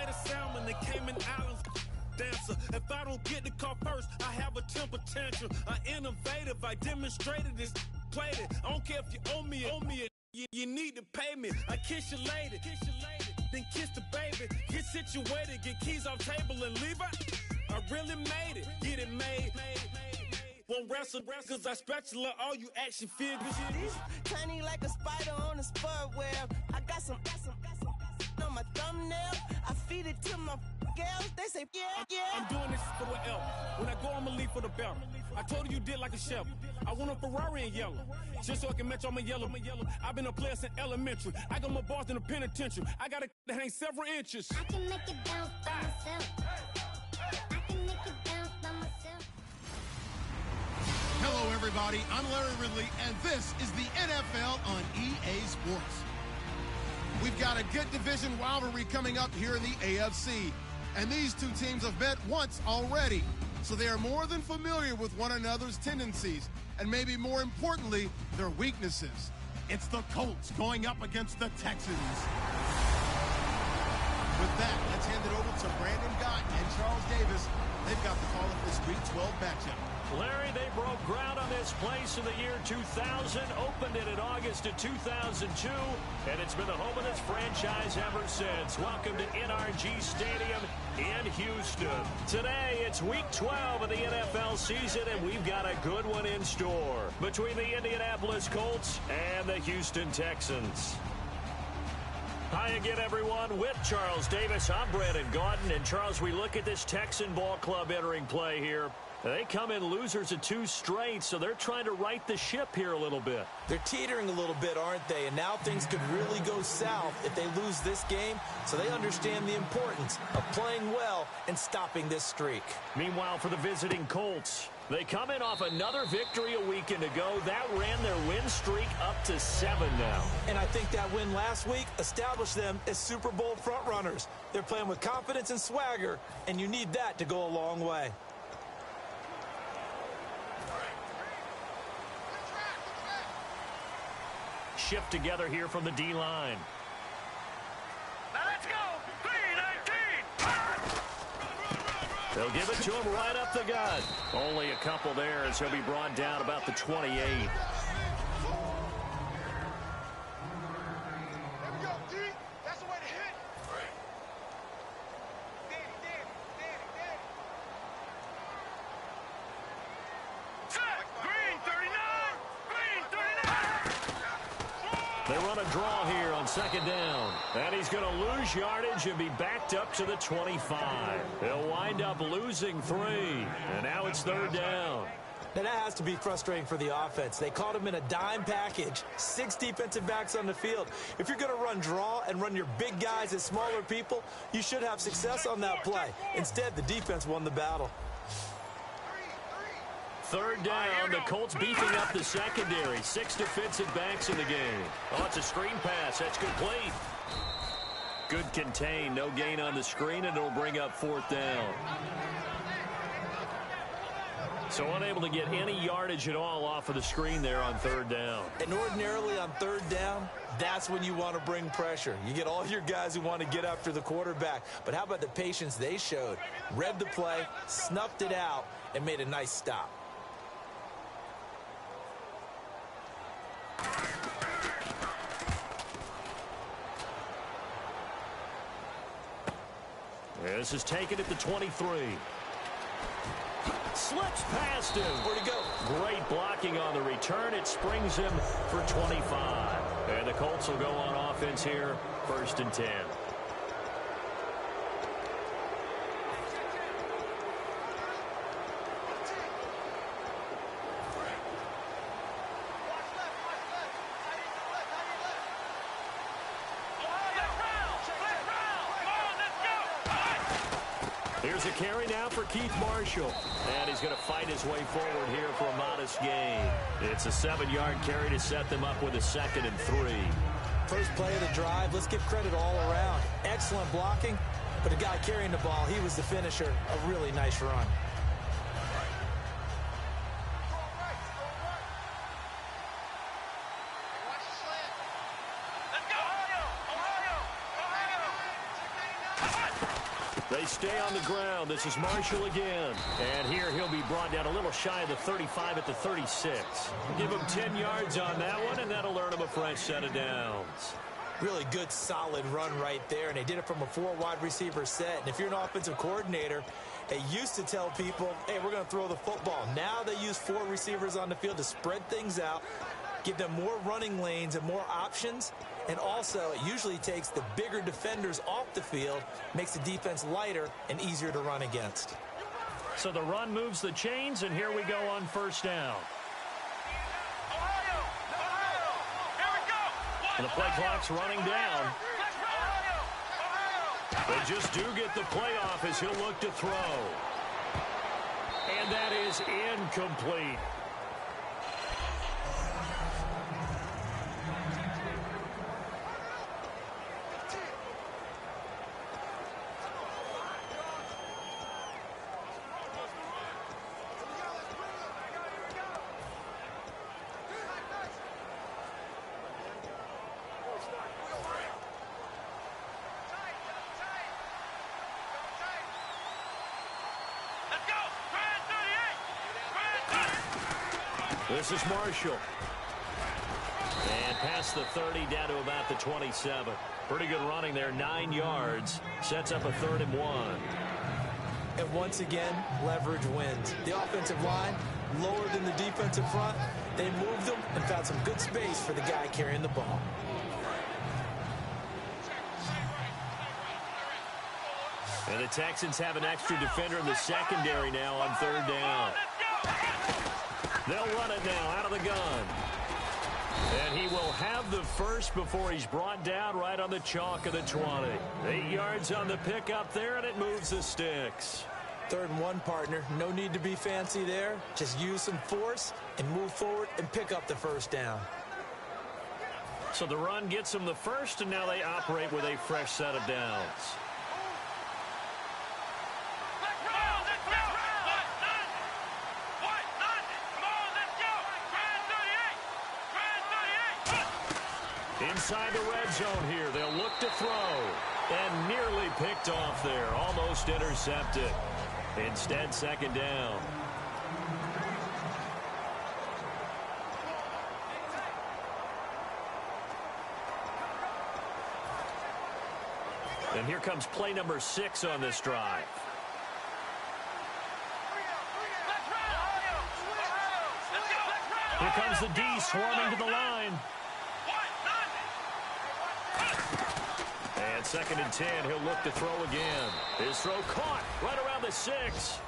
made a salmon, the Cayman Islands dancer. If I don't get the car first, I have a temper tantrum. I innovative, I demonstrated this, played it. I don't care if you owe me it. You need to pay me. I kiss your lady, then kiss the baby. Get situated, get keys off table and leave her. I really made it, get it made. Won't wrestle, cause I spatula all you action figures. Tiny like a spider on a spud web. I got some on my thumbnail. I feed it to my girls. They say, yeah. I'm doing this for the L. When I go, I'ma leave for the belt. I told you did like a chef. I want a Ferrari in yellow, just so I can match all my yellow. I've been a player since elementary. I got more bars than a penitentiary. I got a that ain't several inches. I can make it bounce by myself. I can make it bounce by myself. Hello, everybody. I'm Larry Ridley, and this is the NFL on EA Sports. We've got a good division rivalry coming up here in the AFC, and these two teams have met once already, so they are more than familiar with one another's tendencies, and maybe more importantly, their weaknesses. It's the Colts going up against the Texans. With that, let's hand it over to Brandon Gott and Charles Davis. They've got the call of this Week 12 matchup. Larry, they broke ground on this place in the year 2000, opened it in August of 2002, and it's been the home of this franchise ever since. Welcome to NRG Stadium in Houston. Today, it's Week 12 of the NFL season, and we've got a good one in store between the Indianapolis Colts and the Houston Texans. Hi again, everyone. With Charles Davis, I'm Brandon Gaudin. And, Charles, we look at this Texan ball club entering play here. They come in losers of 2 straight, so they're trying to right the ship here a little bit. They're teetering a little bit, aren't they? And now things could really go south if they lose this game, so they understand the importance of playing well and stopping this streak. Meanwhile, for the visiting Colts, they come in off another victory a weekend ago. That ran their win streak up to 7 now. And I think that win last week established them as Super Bowl frontrunners. They're playing with confidence and swagger, and you need that to go a long way. Shift together here from the D-line. Now let's go! 3-19! They'll give it to him right up the gut. Only a couple there as he'll be brought down about the 28. They run a draw here on second down. And he's going to lose yardage and be backed up to the 25. They'll wind up losing 3. And now it's third down. Now that has to be frustrating for the offense. They caught him in a dime package. 6 defensive backs on the field. If you're going to run draw and run your big guys at smaller people, you should have success on that play. Instead, the defense won the battle. Third down, the Colts beefing up the secondary. 6 defensive backs in the game. Oh, it's a screen pass. That's complete. Good contain. No gain on the screen, and it'll bring up 4th down. So unable to get any yardage at all off of the screen there on 3rd down. And ordinarily on 3rd down, that's when you want to bring pressure. You get all your guys who want to get after the quarterback. But how about the patience they showed? Read the play, snuffed it out, and made a nice stop. This is taken at the 23. Slips past him. Where'd he go? Great blocking on the return. It springs him for 25. And the Colts will go on offense here, 1st and 10. Here's a carry now for Keith Marshall. And he's going to fight his way forward here for a modest gain. It's a 7-yard carry to set them up with a 2nd and 3. First play of the drive, let's give credit all around. Excellent blocking, but the guy carrying the ball, he was the finisher. A really nice run. They stay on the ground. This is Marshall again. And here he'll be brought down a little shy of the 35 at the 36. Give him 10 yards on that one, and that'll earn him a fresh set of downs. Really good, solid run right there, and they did it from a 4 wide receiver set. And if you're an offensive coordinator, they used to tell people, hey, we're going to throw the football. Now they use 4 receivers on the field to spread things out, give them more running lanes and more options. And also, it usually takes the bigger defenders off the field, makes the defense lighter and easier to run against. So the run moves the chains, and here we go on first down. And the play clock's running down. They just do get the playoff as he'll look to throw. And that is incomplete. This is Marshall. And past the 30 down to about the 27. Pretty good running there, 9 yards. Sets up a 3rd and 1. And once again, leverage wins. The offensive line, lower than the defensive front. They moved them and found some good space for the guy carrying the ball. And the Texans have an extra defender in the secondary now on 3rd down. They'll run it now out of the gun. And he will have the first before he's brought down right on the chalk of the 20. 8 yards on the pickup there, and it moves the sticks. 3rd and 1, partner. No need to be fancy there. Just use some force and move forward and pick up the first down. So the run gets them the first, and now they operate with a fresh set of downs. Inside the red zone here, they'll look to throw. And nearly picked off there, almost intercepted. Instead, 2nd down. And here comes play number 6 on this drive. Here comes the D swarming to the line. And 2nd and 10, he'll look to throw again. His throw caught right around the 6.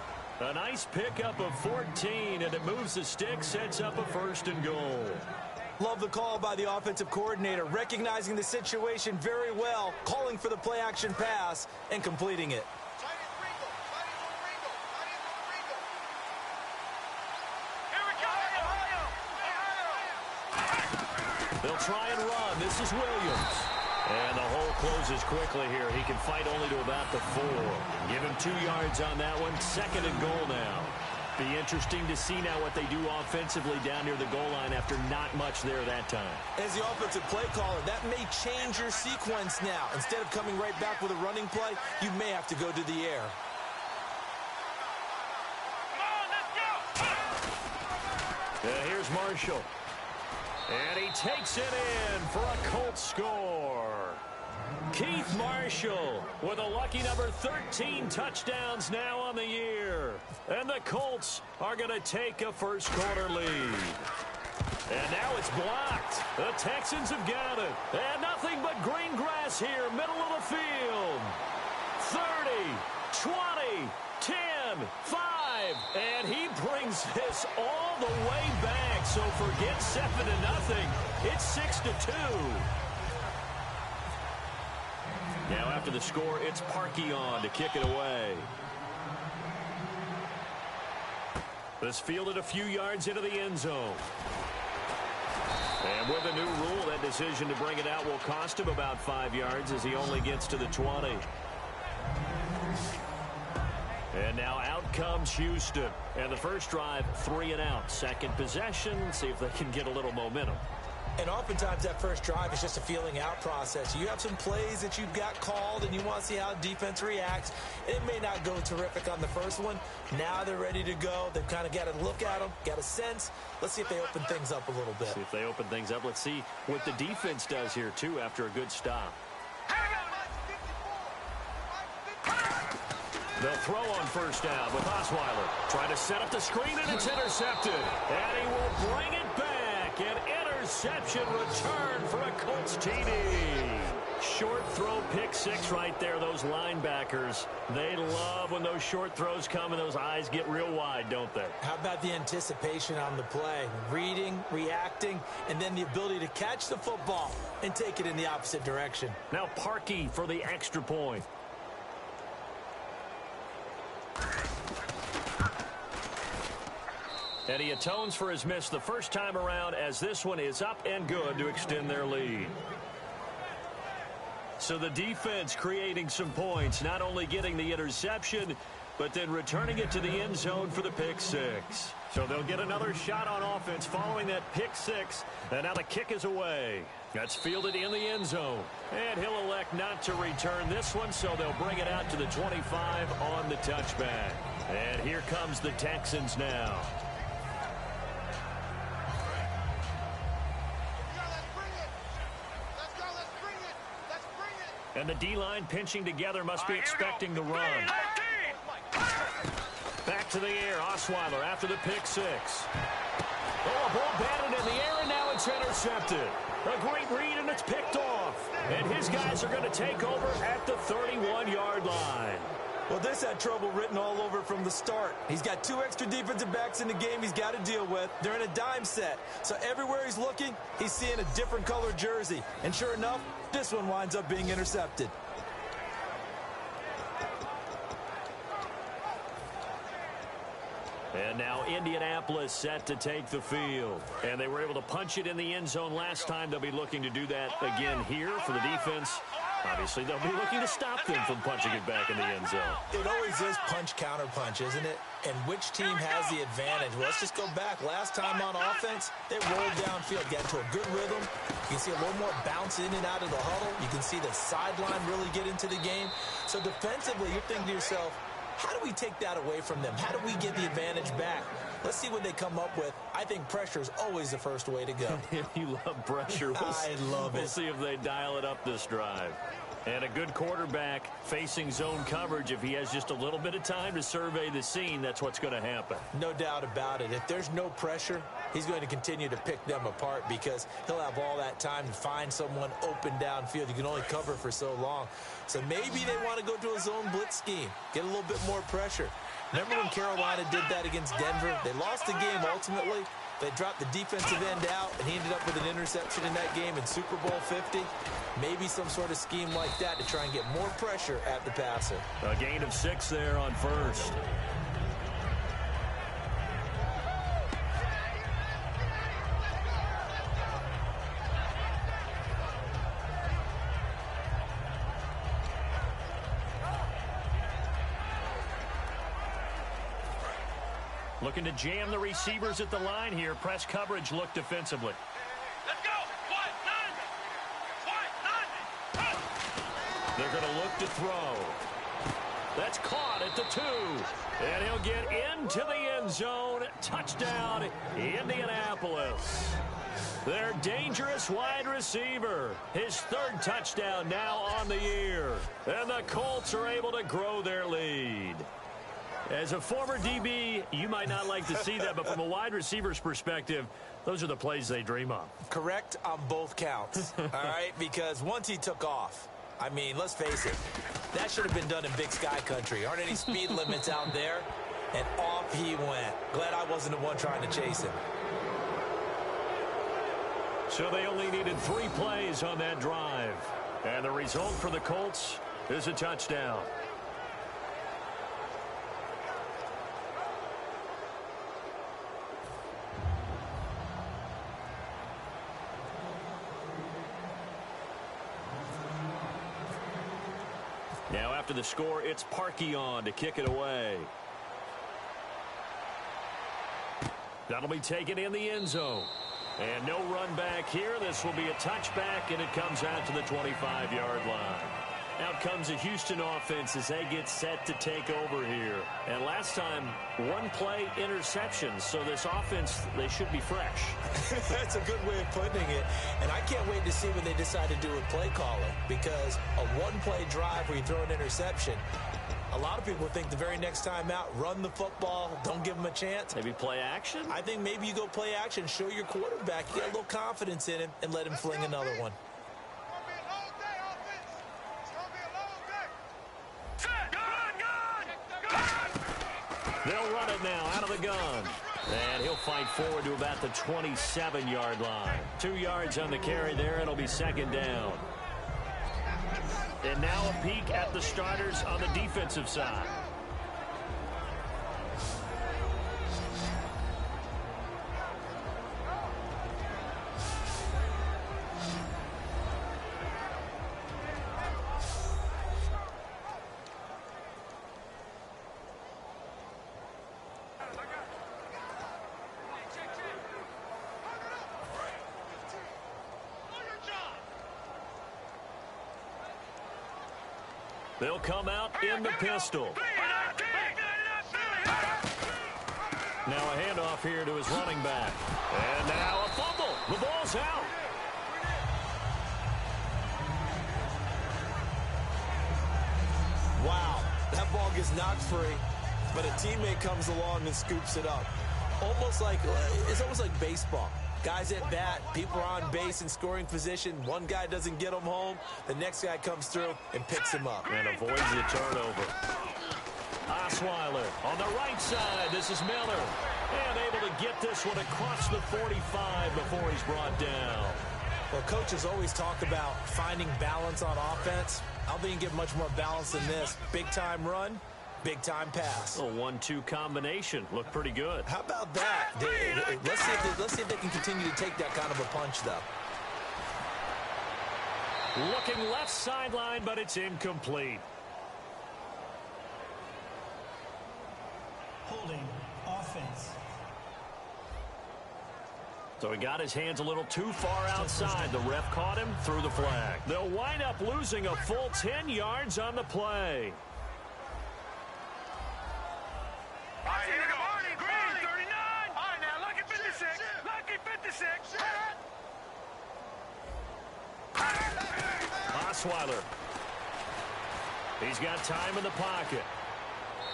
A nice pickup of 14, and it moves the stick, sets up a 1st and goal. Love the call by the offensive coordinator, recognizing the situation very well, calling for the play-action pass, and completing it. They'll try and run. This is Williams. And the hole closes quickly here. He can fight only to about the 4. Give him 2 yards on that one. 2nd and goal now. Be interesting to see now what they do offensively down near the goal line after not much there that time. As the offensive play caller, that may change your sequence now. Instead of coming right back with a running play, you may have to go to the air. Here's Marshall. And he takes it in for a Colts score. Keith Marshall with a lucky number 13 touchdowns now on the year. And the Colts are going to take a first quarter lead. And now it's blocked. The Texans have got it. And nothing but green grass here, middle of the field. 30, 20, 10, 5. And he brings this all the way back. So forget 7-0. It's 6-2. Now after the score, it's Parkey on to kick it away. This fielded a few yards into the end zone. And with a new rule, that decision to bring it out will cost him about 5 yards as he only gets to the 20. And now out comes Houston. And the first drive, 3 and out. Second possession, see if they can get a little momentum. And oftentimes that first drive is just a feeling out process. You have some plays that you've got called and you want to see how defense reacts. It may not go terrific on the first one. Now they're ready to go. They've kind of got to look at them, got a sense. Let's see if they open things up a little bit. See if they open things up. Let's see what the defense does here, too, after a good stop. They'll throw on first down with Osweiler. Trying to set up the screen, and it's intercepted. And he will bring it back. An interception return for a Colts TD. Short throw, pick six right there. Those linebackers, they love when those short throws come and those eyes get real wide, don't they? How about the anticipation on the play? Reading, reacting, and then the ability to catch the football and take it in the opposite direction. Now Parkey for the extra point. And he atones for his miss the first time around, as this one is up and good to extend their lead. So the defense creating some points, not only getting the interception, but then returning it to the end zone for the pick six. So they'll get another shot on offense following that pick six. And now the kick is away. That's fielded in the end zone. And he'll elect not to return this one, so they'll bring it out to the 25 on the touchback. And here comes the Texans now. And the D-line pinching together, must be expecting the run. Back to the air, Osweiler after the pick six. Oh, a ball batted in the air, and now it's intercepted. A great read, and it's picked off. And his guys are going to take over at the 31-yard line. Well, this had trouble written all over from the start. He's got two extra defensive backs in the game he's got to deal with. They're in a dime set. So everywhere he's looking, he's seeing a different color jersey. And sure enough, this one winds up being intercepted. And now Indianapolis set to take the field. And they were able to punch it in the end zone last time. They'll be looking to do that again here for the defense. Obviously, they'll be looking to stop them from punching it back in the end zone. It always is punch-counter-punch, isn't it? And which team has the advantage? Well, let's just go back. Last time on offense, they rolled downfield, got into a good rhythm. You can see a little more bounce in and out of the huddle. You can see the sideline really get into the game. So defensively, you're thinking to yourself, how do we take that away from them? How do we get the advantage back? Let's see what they come up with. I think pressure is always the first way to go. You love pressure. I love it. We'll see if they dial it up this drive. And a good quarterback facing zone coverage. If he has just a little bit of time to survey the scene, that's what's going to happen. No doubt about it. If there's no pressure, he's going to continue to pick them apart because he'll have all that time to find someone open downfield. You can only cover for so long. So maybe they want to go to a zone blitz scheme, get a little bit more pressure. Remember when Carolina did that against Denver? They lost the game ultimately. They dropped the defensive end out, and he ended up with an interception in that game in Super Bowl 50. Maybe some sort of scheme like that to try and get more pressure at the passer. A gain of 6 there on first. Looking to jam the receivers at the line here. Press coverage look defensively. Let's go. They're going to look to throw. That's caught at the 2. And he'll get into the end zone. Touchdown, Indianapolis. Their dangerous wide receiver. His 3rd touchdown now on the year. And the Colts are able to grow their lead. As a former DB, you might not like to see that, but from a wide receiver's perspective, those are the plays they dream of. Correct on both counts, all right? Because once he took off, I mean, let's face it, that should have been done in Big Sky Country. Aren't any speed limits out there? And off he went. Glad I wasn't the one trying to chase him. So they only needed 3 plays on that drive. And the result for the Colts is a touchdown. Now after the score, it's Parkey on to kick it away. That'll be taken in the end zone. And no run back here. This will be a touchback, and it comes out to the 25-yard line. Out comes the Houston offense as they get set to take over here. And last time, one-play interceptions. So this offense, they should be fresh. That's a good way of putting it. And I can't wait to see what they decide to do with play calling. Because a one-play drive where you throw an interception, a lot of people think the very next time out, run the football, don't give them a chance. Maybe play action? I think maybe you go play action, show your quarterback, you get a little confidence in him, and let him fling another one. They'll run it now out of the gun. And he'll fight forward to about the 27-yard line. 2 yards on the carry there. It'll be second down. And now a peek at the starters on the defensive side. They'll come out in the pistol. Now a handoff here to his running back. And now a fumble. The ball's out. Wow, that ball gets knocked free, but a teammate comes along and scoops it up. It's almost like baseball. Guys at bat, people are on base in scoring position. One guy doesn't get him home. The next guy comes through and picks him up. And avoids the turnover. Osweiler on the right side. This is Miller. And able to get this one across the 45 before he's brought down. Well, coaches always talk about finding balance on offense. I don't think you can get much more balance than this. Big-time run, big-time pass. A 1-2 combination. Looked pretty good. How about that? Let's see if they can continue to take that kind of a punch, though. Looking left sideline, but it's incomplete. Holding offense. So he got his hands a little too far outside. The ref caught him, threw the flag. They'll wind up losing a full 10 yards on the play. All right, here we go. Green, 39. All right, now, lucky 56. Lucky 56. Osweiler. He's got time in the pocket.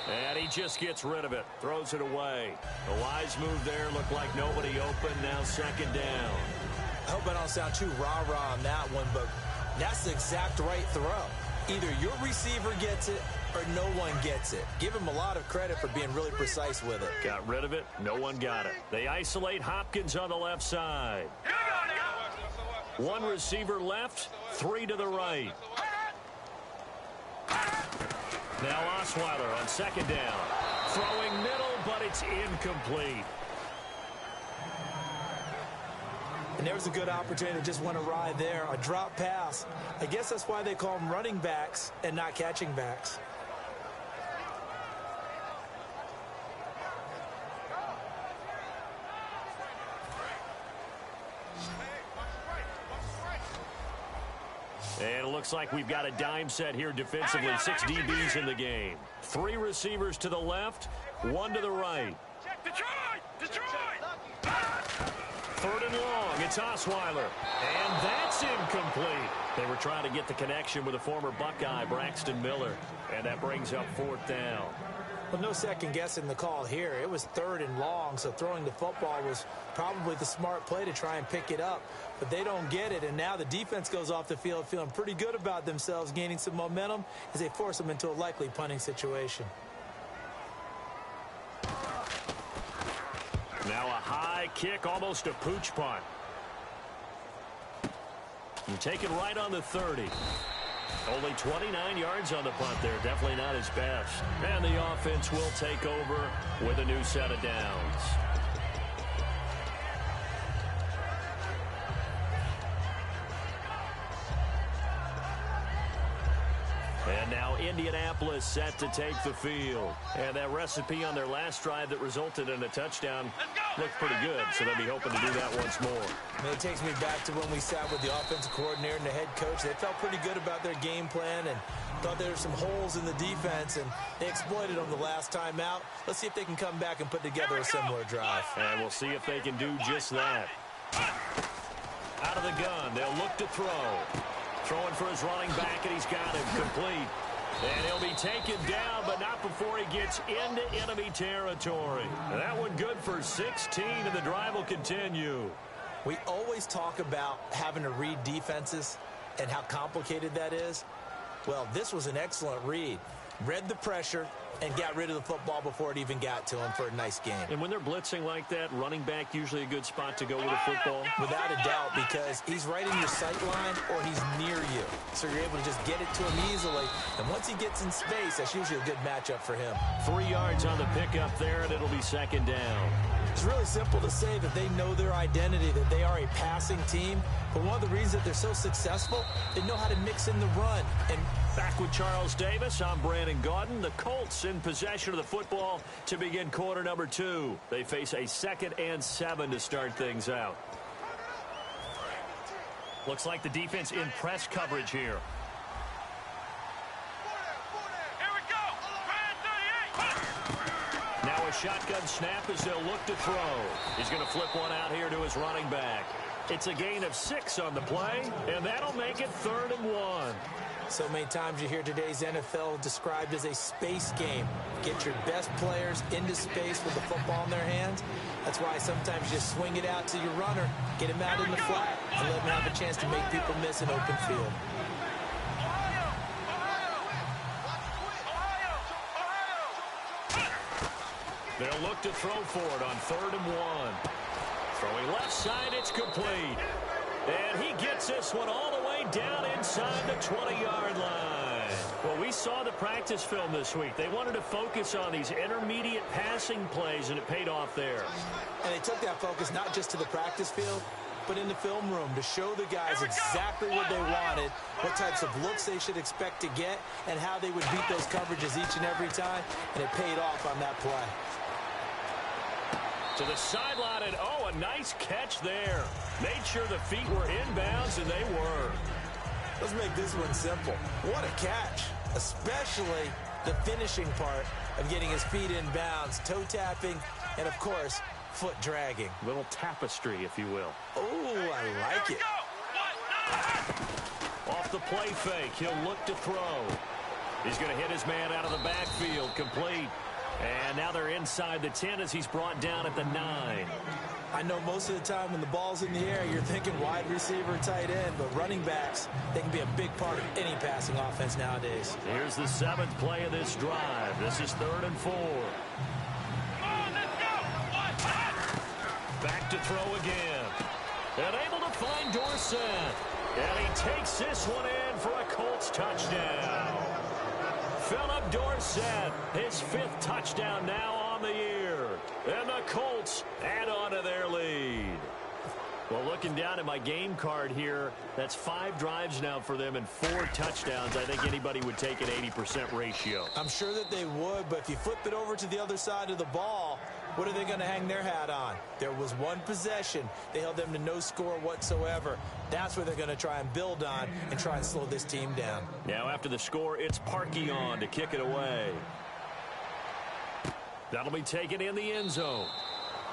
And he just gets rid of it. Throws it away. A wise move there. Looked like nobody open. Now second down. I hope I don't sound too rah-rah on that one, but that's the exact right throw. Either your receiver gets it or no one gets it. Give him a lot of credit for being really precise with it. Got rid of it. No one got it. They isolate Hopkins on the left side. One receiver left, 3 to the right. Now Osweiler on second down. Throwing middle, but it's incomplete. And there was a good opportunity that just went awry there. A drop pass. I guess that's why they call them running backs and not catching backs. And it looks like we've got a dime set here defensively. 6 DBs in the game. 3 receivers to the left, 1 to the right. Detroit! Third and long. It's Osweiler. And that's incomplete. They were trying to get the connection with a former Buckeye, Braxton Miller. And that brings up 4th down. Well, no second guessing the call here. It was 3rd and long, so throwing the football was probably the smart play to try and pick it up. But they don't get it, and now the defense goes off the field feeling pretty good about themselves, gaining some momentum as they force them into a likely punting situation. Now a high kick, almost a pooch punt. And taken right on the 30. Only 29 yards on the punt there. Definitely not his best. And the offense will take over with a new set of downs. And now Indianapolis Indianapolis set to take the field. And that recipe on their last drive that resulted in a touchdown looked pretty good, so they'll be hoping to do that once more. I mean, it takes me back to when we sat with the offensive coordinator and the head coach. They felt pretty good about their game plan and thought there were some holes in the defense, and they exploited them the last time out. Let's see if they can come back and put together a similar drive. And we'll see if they can do just that. Out of the gun, they'll look to throw. Throwing for his running back, and he's got him complete. And he'll be taken down, but not before he gets into enemy territory. And that one good for 16, and the drive will continue. We always talk about having to read defenses and how complicated that is. Well, this was an excellent read. Read the pressure and got rid of the football before it even got to him for a nice game. And when they're blitzing like that, running back usually a good spot to go with a football? Without a doubt, because he's right in your sight line or he's near you. So you're able to just get it to him easily. And once he gets in space, that's usually a good matchup for him. 3 yards on the pickup there, and it'll be second down. It's really simple to say that they know their identity, that they are a passing team. But one of the reasons that they're so successful, they know how to mix in the run. And back with Charles Davis, I'm Brandon Gaudin. The Colts in possession of the football to begin quarter number 2. They face a 2nd and 7 to start things out. Looks like the defense in press coverage here. Now a shotgun snap as they'll look to throw. He's going to flip one out here to his running back. It's a gain of 6 on the play, and that'll make it 3rd and 1. So many times you hear today's NFL described as a space game. Get your best players into space with the football in their hands. That's why sometimes you just swing it out to your runner, get him out in the flat, and let him have a chance to make people miss an open field. They'll look to throw for it on 3rd and 1. Throwing left side, it's complete. And he gets this one all the way down inside the 20-yard line. Well, we saw the practice film this week. They wanted to focus on these intermediate passing plays, and it paid off there. And they took that focus not just to the practice field, but in the film room to show the guys exactly what they wanted, what types of looks they should expect to get, and how they would beat those coverages each and every time, and it paid off on that play. To the sideline, and oh, a nice catch there. Made sure the feet were inbounds, and they were. Let's make this one simple. What a catch, especially the finishing part of getting his feet in bounds, toe tapping, and of course, foot dragging. Little tapestry, if you will. Oh, I like it. Off the play fake, he'll look to throw. He's going to hit his man out of the backfield, complete. And now they're inside the 10 as he's brought down at the 9. I know most of the time when the ball's in the air, you're thinking wide receiver, tight end, but running backs, they can be a big part of any passing offense nowadays. Here's the 7th play of this drive. This is 3rd and 4. Back to throw again. And able to find Dorsett. And he takes this one in for a Colts touchdown. Philip Dorsett, his 5th touchdown now on the year. And the Colts add on to their lead. Well, looking down at my game card here, that's 5 drives now for them and 4 touchdowns. I think anybody would take an 80% ratio. I'm sure that they would, but if you flip it over to the other side of the ball, what are they going to hang their hat on? There was one possession. They held them to no score whatsoever. That's where they're going to try and build on and try and slow this team down. Now after the score, it's Parkey on to kick it away. That'll be taken in the end zone.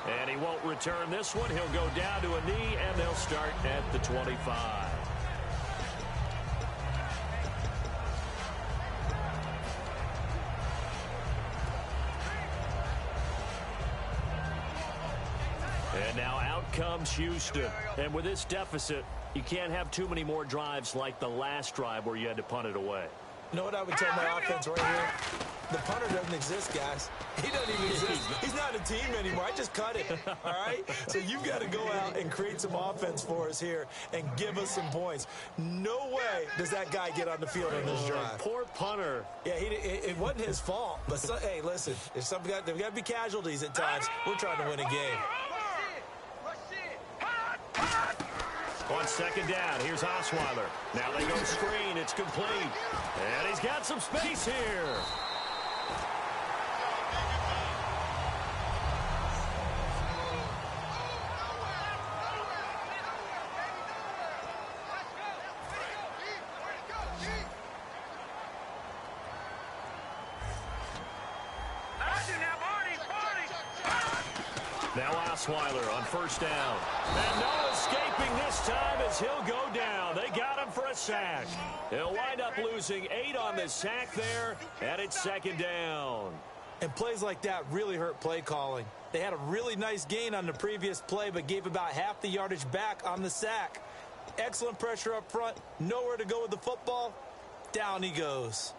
And he won't return this one. He'll go down to a knee, and they'll start at the 25. And now out comes Houston. And with this deficit, you can't have too many more drives like the last drive where you had to punt it away. You know what I would tell my offense right here? The punter doesn't exist, guys. He doesn't even exist. He's not a team anymore. I just cut it, all right? So you've got to go out and create some offense for us here and give us some points. No way does that guy get on the field on this drive. Poor punter. Yeah, it wasn't his fault. But, hey, listen, there's got to be casualties at times. We're trying to win a game. On second down, here's Osweiler. Now they go screen. It's complete. And he's got some space here. Now Osweiler on first down. And no escaping this time as he'll go down. They got him for a sack. He'll wind up losing 8 on the sack there, and it's second down. And plays like that really hurt play calling. They had a really nice gain on the previous play, but gave about half the yardage back on the sack. Excellent pressure up front. Nowhere to go with the football. Down he goes.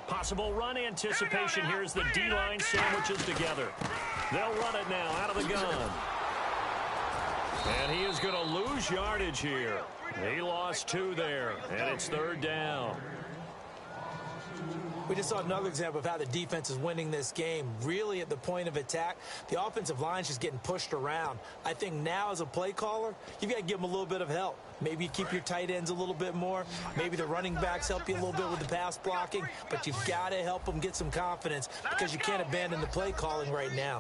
Possible run anticipation here as the D-line sandwiches together. They'll run it now out of the gun. And he is going to lose yardage here. He lost 2 there, and it's third down. We just saw another example of how the defense is winning this game. Really at the point of attack, the offensive line's just getting pushed around. I think now as a play caller, you've got to give them a little bit of help. Maybe you keep your tight ends a little bit more. Maybe the running backs help you a little bit with the pass blocking. But you've got to help them get some confidence because you can't abandon the play calling right now.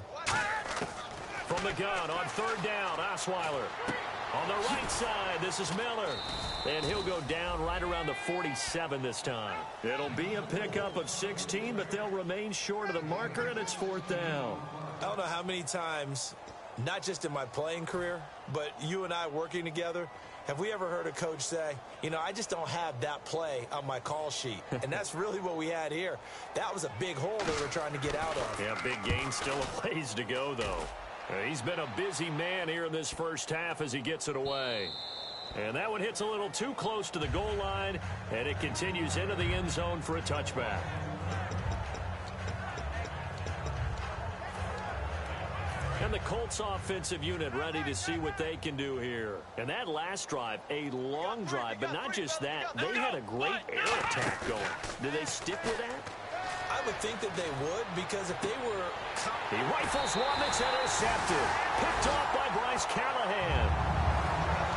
From the gun on third down, Osweiler. On the right side, this is Miller. And he'll go down right around the 47 this time. It'll be a pickup of 16, but they'll remain short of the marker, and it's fourth down. I don't know how many times, not just in my playing career, but you and I working together, have we ever heard a coach say, you know, I just don't have that play on my call sheet. And that's really what we had here. That was a big hole they were trying to get out of. Yeah, big gain, still a ways to go, though. He's been a busy man here in this first half as he gets it away. And that one hits a little too close to the goal line, and it continues into the end zone for a touchback. And the Colts offensive unit ready to see what they can do here. And that last drive, a long drive, but not just that. They had a great air attack going. Do they stick with that? I would think that they would, because if they were... He rifles one that's intercepted. Picked off by Bryce Callahan.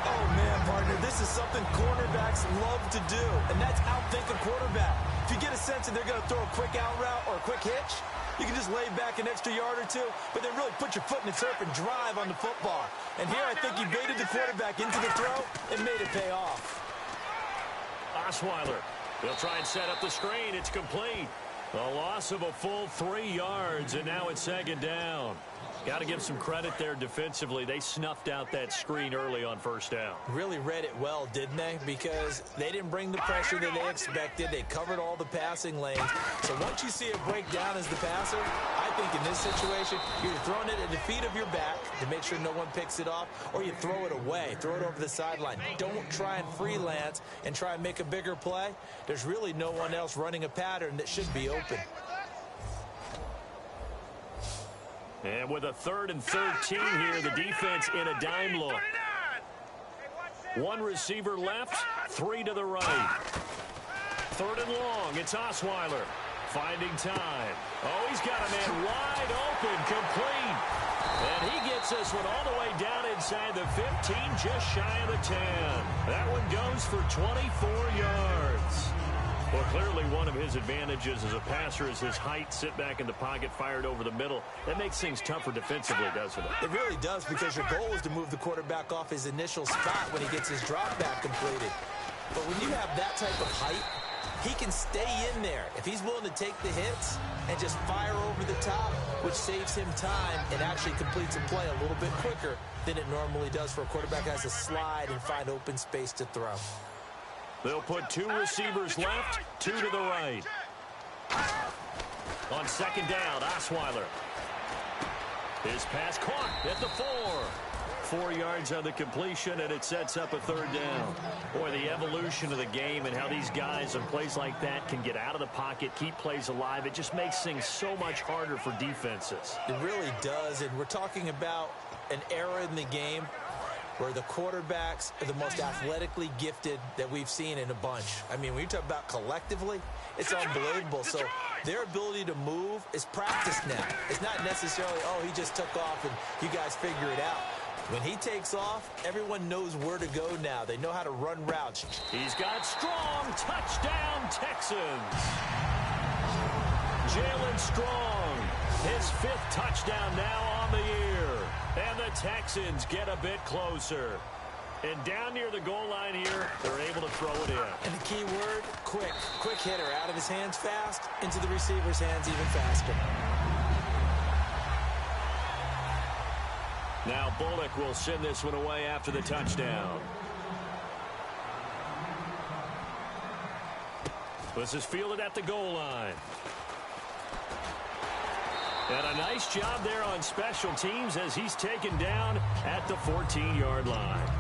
Oh, man, partner, this is something cornerbacks love to do, and that's outthink a quarterback. If you get a sense that they're going to throw a quick out route or a quick hitch, you can just lay back an extra yard or two, but then really put your foot in the turf and drive on the football. And here I think he baited the quarterback into the throw and made it pay off. Osweiler. They'll try and set up the screen. It's complete. A loss of a full 3 yards, and now it's second down. Got to give some credit there defensively. They snuffed out that screen early on first down. Really read it well, didn't they? Because they didn't bring the pressure that they expected. They covered all the passing lanes. So once you see it break down as the passer, I think in this situation, you're throwing it at the feet of your back to make sure no one picks it off, or you throw it away. Throw it over the sideline. Don't try and freelance and try and make a bigger play. There's really no one else running a pattern that should be open. And with a 3rd and 13 here, the defense in a dime look. 1 receiver left, 3 to the right. 3rd and long, it's Osweiler. Finding time. Oh, he's got a man wide open, complete. And he gets this one all the way down inside the 15, just shy of the 10. That one goes for 24 yards. Well, clearly one of his advantages as a passer is his height. Sit back in the pocket, fired over the middle. That makes things tougher defensively, doesn't it? It really does, because your goal is to move the quarterback off his initial spot when he gets his drop back completed. But when you have that type of height, he can stay in there. If he's willing to take the hits and just fire over the top, which saves him time and actually completes a play a little bit quicker than it normally does for a quarterback that has to slide and find open space to throw. They'll put 2 receivers left, 2 to the right. On second down, Osweiler. His pass caught at the 4. 4 yards on the completion, and it sets up a 3rd down. Boy, the evolution of the game and how these guys on plays like that can get out of the pocket, keep plays alive, it just makes things so much harder for defenses. It really does, and we're talking about an era in the game where the quarterbacks are the most athletically gifted that we've seen in a bunch. I mean, when you talk about collectively, it's unbelievable. So their ability to move is practiced now. It's not necessarily, oh, he just took off and you guys figure it out. When he takes off, everyone knows where to go now. They know how to run routes. He's got strong. Touchdown, Texans. Jalen Strong, his 5th touchdown now on the year. And the Texans get a bit closer. And down near the goal line here, they're able to throw it in. And the key word, quick. Quick hitter, out of his hands fast, into the receiver's hands even faster. Now Bullock will send this one away after the touchdown. This is fielded at the goal line. And a nice job there on special teams as he's taken down at the 14-yard line.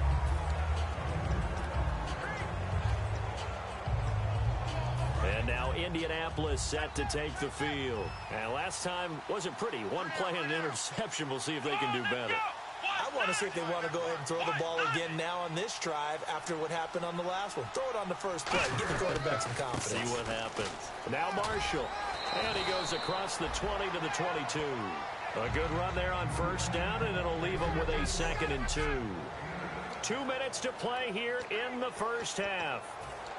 And now Indianapolis set to take the field. And last time wasn't pretty. One play and an interception. We'll see if they can do better. I want to see if they want to go ahead and throw the ball again now on this drive after what happened on the last one. Throw it on the first play. Give the quarterback some confidence. See what happens. Now Marshall. And he goes across the 20 to the 22. A good run there on first down, and it'll leave him with a 2nd and 2. 2 minutes to play here in the first half.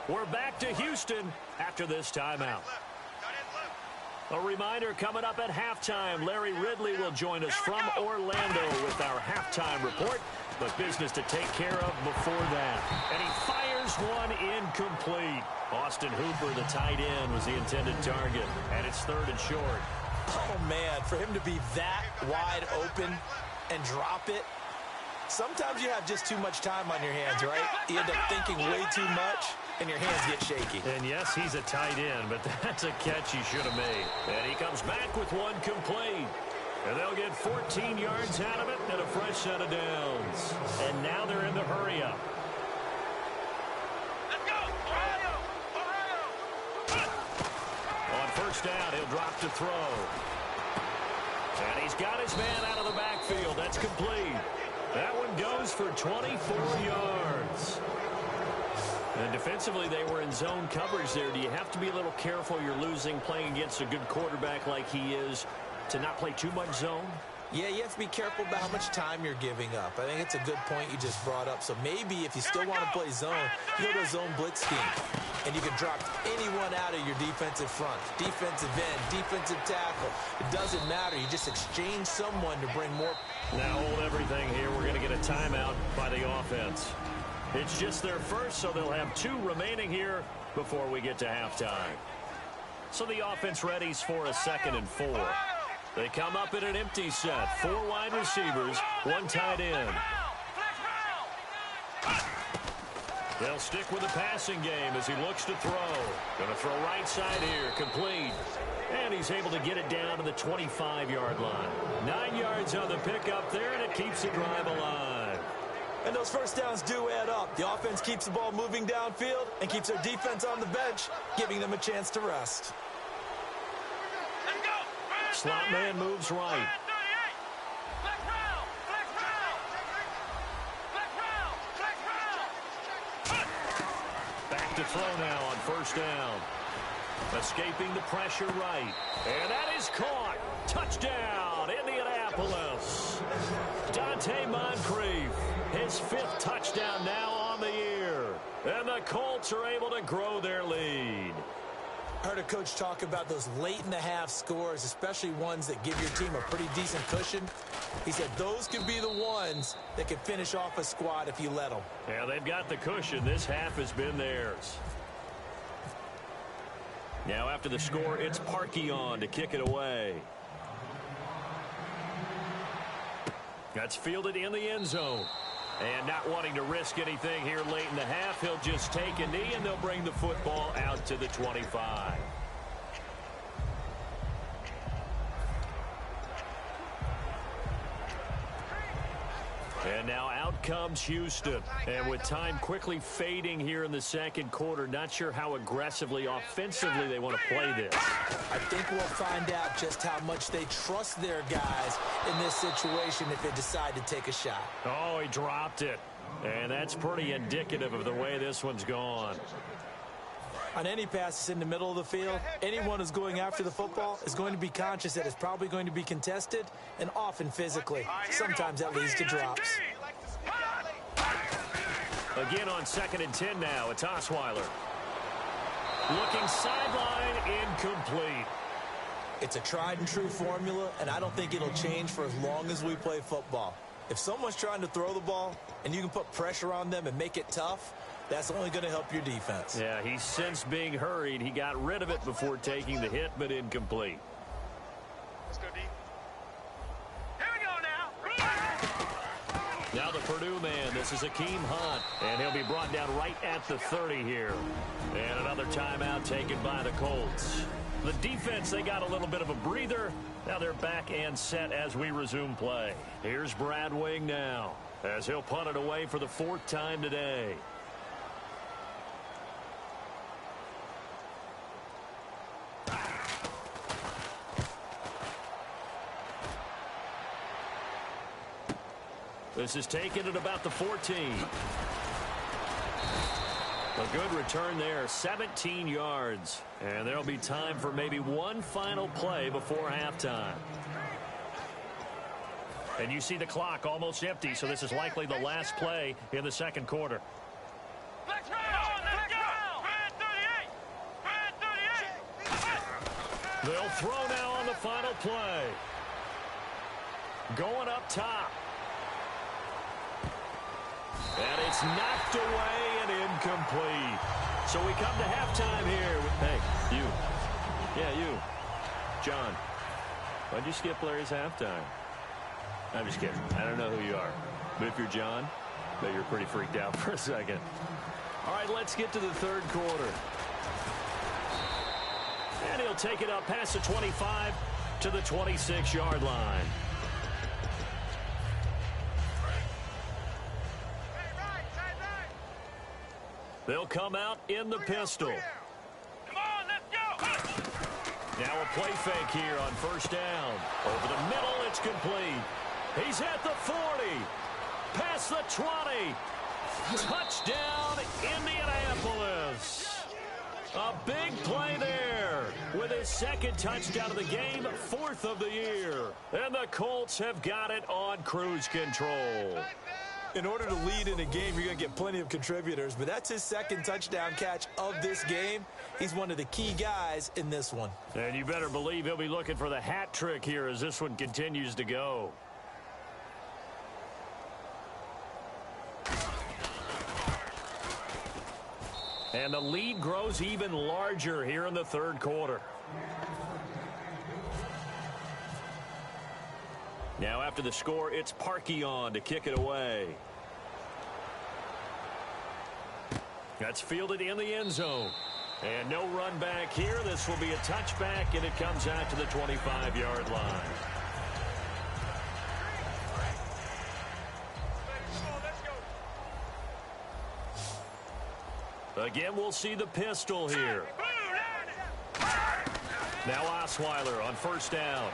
We're back to Houston after this timeout. A reminder, coming up at halftime, Larry Ridley will join us from Orlando with our halftime report, but business to take care of before that. And he fires one incomplete. Austin Hooper, the tight end, was the intended target, and it's 3rd and short. Oh, man, for him to be that wide open and drop it, sometimes you have just too much time on your hands, right? You end up thinking way too much, and your hands get shaky. And yes, he's a tight end, but that's a catch he should have made. And he comes back with one complete. And they'll get 14 yards out of it and a fresh set of downs. And now they're in the hurry-up. Let's go! Ohio! On first down, he'll drop to throw. And he's got his man out of the backfield. That's complete. That one goes for 24 yards. And defensively, they were in zone coverage there. Do you have to be a little careful? You're losing playing against a good quarterback like he is to not play too much zone? Yeah, you have to be careful about how much time you're giving up. I think it's a good point you just brought up. So maybe if you still want to play zone, you go to a zone blitz scheme. And you can drop anyone out of your defensive front. Defensive end, defensive tackle. It doesn't matter. You just exchange someone to bring more. Now hold everything here. We're going to get a timeout by the offense. It's just their first, so they'll have 2 remaining here before we get to halftime. So the offense readies for a 2nd and 4. They come up in an empty set. 4 wide receivers, 1 tight end. They'll stick with the passing game as he looks to throw. Going to throw right side here, complete. And he's able to get it down to the 25-yard line. 9 yards on the pickup there, and it keeps the drive alive. And those first downs do add up. The offense keeps the ball moving downfield and keeps their defense on the bench, giving them a chance to rest. Slot man moves right. Back to throw now on first down. Escaping the pressure right. And that is caught. Touchdown, Indianapolis. Dante Moncrief, his 5th touchdown now on the year. And the Colts are able to grow their lead. I heard a coach talk about those late-in-the-half scores, especially ones that give your team a pretty decent cushion. He said those could be the ones that can finish off a squad if you let them. Yeah, they've got the cushion. This half has been theirs. Now after the score, it's Parkey on to kick it away. That's fielded in the end zone. And not wanting to risk anything here late in the half, he'll just take a knee and they'll bring the football out to the 25. And now out comes Houston. And with time quickly fading here in the second quarter, not sure how aggressively, offensively they want to play this. I think we'll find out just how much they trust their guys in this situation if they decide to take a shot. Oh, he dropped it. And that's pretty indicative of the way this one's gone. On any passes in the middle of the field, anyone who's going after the football is going to be conscious that it's probably going to be contested and often physically. Sometimes that leads to drops. Again on 2nd and 10 now. It's Osweiler. Looking sideline, incomplete. It's a tried and true formula, and I don't think it'll change for as long as we play football. If someone's trying to throw the ball and you can put pressure on them and make it tough, that's only going to help your defense. Yeah, he's since being hurried. He got rid of it before taking the hit, but incomplete. Let's go deep. Here we go now. Now the Purdue man. This is Akeem Hunt, and he'll be brought down right at the 30 here. And another timeout taken by the Colts. The defense, they got a little bit of a breather. Now they're back and set as we resume play. Here's Brad Wing now, as he'll punt it away for the 4th time today. This is taken at about the 14. A good return there, 17 yards. And there'll be time for maybe one final play before halftime. And you see the clock almost empty, so this is likely the last play in the second quarter. Let's go! Let's go! Brad 38! They'll throw now on the final play. Going up top. And it's knocked away and incomplete. So we come to halftime here. Hey, you. Yeah, you. John, why'd you skip Larry's halftime? I'm just kidding. I don't know who you are. But if you're John, I bet you're pretty freaked out for a second. All right, let's get to the third quarter. And he'll take it up past the 25 to the 26-yard line. They'll come out in the pistol. Come on, let's go! Now a play fake here on 1st down. Over the middle, it's complete. He's at the 40. Past the 20. Touchdown, Indianapolis. A big play there with his 2nd touchdown of the game, 4th of the year. And the Colts have got it on cruise control. In order to lead in a game, you're going to get plenty of contributors, but that's his 2nd touchdown catch of this game. He's one of the key guys in this one. And you better believe he'll be looking for the hat trick here as this one continues to go. And the lead grows even larger here in the third quarter. Now after the score, it's Parkey on to kick it away. That's fielded in the end zone. And no run back here. This will be a touchback, and it comes out to the 25-yard line. Again, we'll see the pistol here. Now Osweiler on 1st down.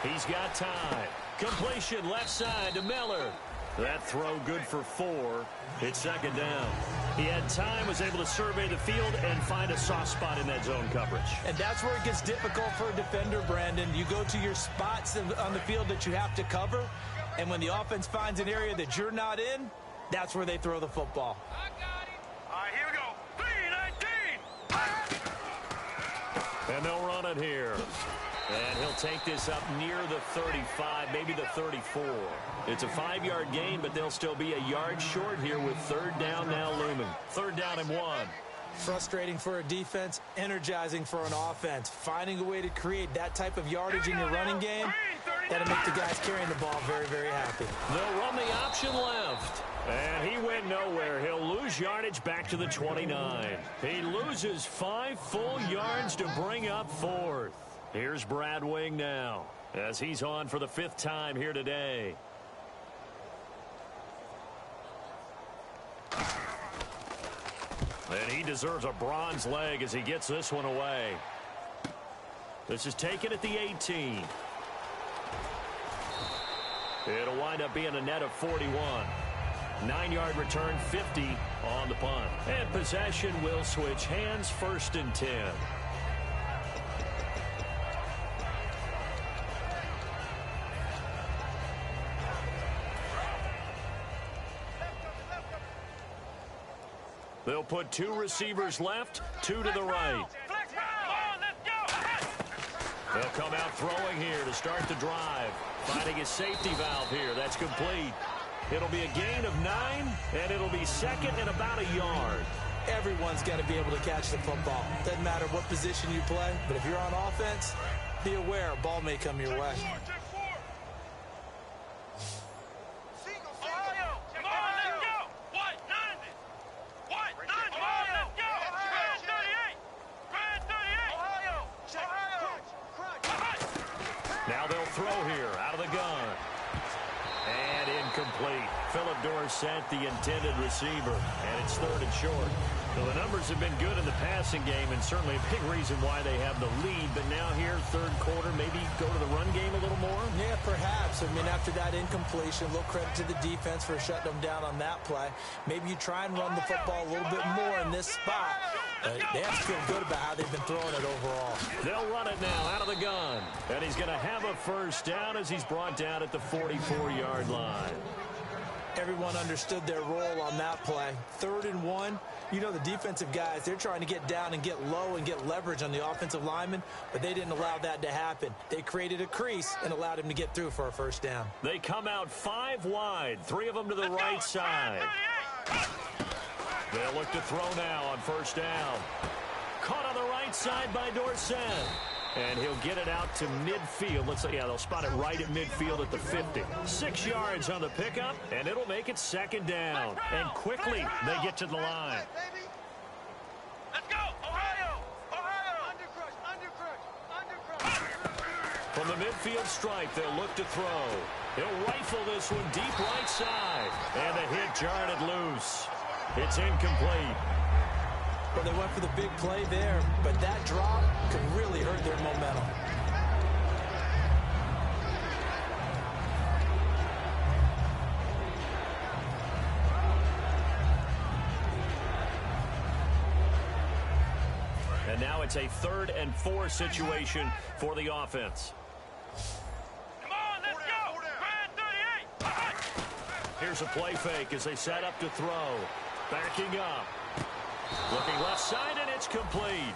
He's got time. Completion left side to Miller. That throw good for 4. It's 2nd down. He had time, was able to survey the field and find a soft spot in that zone coverage. And that's where it gets difficult for a defender, Brandon. You go to your spots on the field that you have to cover, and when the offense finds an area that you're not in, that's where they throw the football. I got it. All right, here we go. 3-19. And they'll run it here. And he'll take this up near the 35, maybe the 34. It's a 5-yard gain, but they'll still be a yard short here with 3rd down now looming. 3rd down and 1. Frustrating for a defense, energizing for an offense. Finding a way to create that type of yardage in your running game, that'll make the guys carrying the ball very, very happy. They'll run the option left. And he went nowhere. He'll lose yardage back to the 29. He loses 5 full yards to bring up 4th. Here's Brad Wing now as he's on for the 5th time here today. And he deserves a bronze leg as he gets this one away. This is taken at the 18. It'll wind up being a net of 41. 9-yard return, 50 on the punt. And possession will switch hands, 1st and 10. They'll put 2 receivers left, 2 to the right. They'll come out throwing here to start the drive. Finding a safety valve here. That's complete. It'll be a gain of 9, and it'll be 2nd and about a yard. Everyone's got to be able to catch the football. Doesn't matter what position you play, but if you're on offense, be aware a ball may come your way. Now they'll throw here out of the gun. And incomplete. Philip Dorsett, the intended receiver. And it's 3rd and short. So the numbers have been good in the passing game, and certainly a big reason why they have the lead. But now here, 3rd quarter, maybe go to the run game a little more? Yeah, perhaps. I mean, after that incompletion, a little credit to the defense for shutting them down on that play. Maybe you try and run the football a little bit more in this spot. They have to feel good about how they've been throwing it overall. They'll run it now out of the gun. And he's going to have a 1st down as he's brought down at the 44-yard line. Everyone understood their role on that play. 3rd and 1. You know, the defensive guys, they're trying to get down and get low and get leverage on the offensive lineman, but they didn't allow that to happen. They created a crease and allowed him to get through for a 1st down. They come out 5 wide, 3 of them to the right side. They'll look to throw now on 1st down. Caught on the right side by Dorsett. And he'll get it out to midfield. They'll spot it right at midfield at the 50. 6 yards on the pickup, and it'll make it 2nd down. And quickly, they get to the line. Let's go, Ohio! Undercrush! From the midfield stripe, they'll look to throw. He'll rifle this one deep right side. And the hit jarred it loose. It's incomplete. Well, they went for the big play there, but that drop could really hurt their momentum. And now it's a 3rd and 4 situation for the offense. Come on, let's go! Grand 38! Here's a play fake as they set up to throw. Backing up. Looking left side, and it's complete.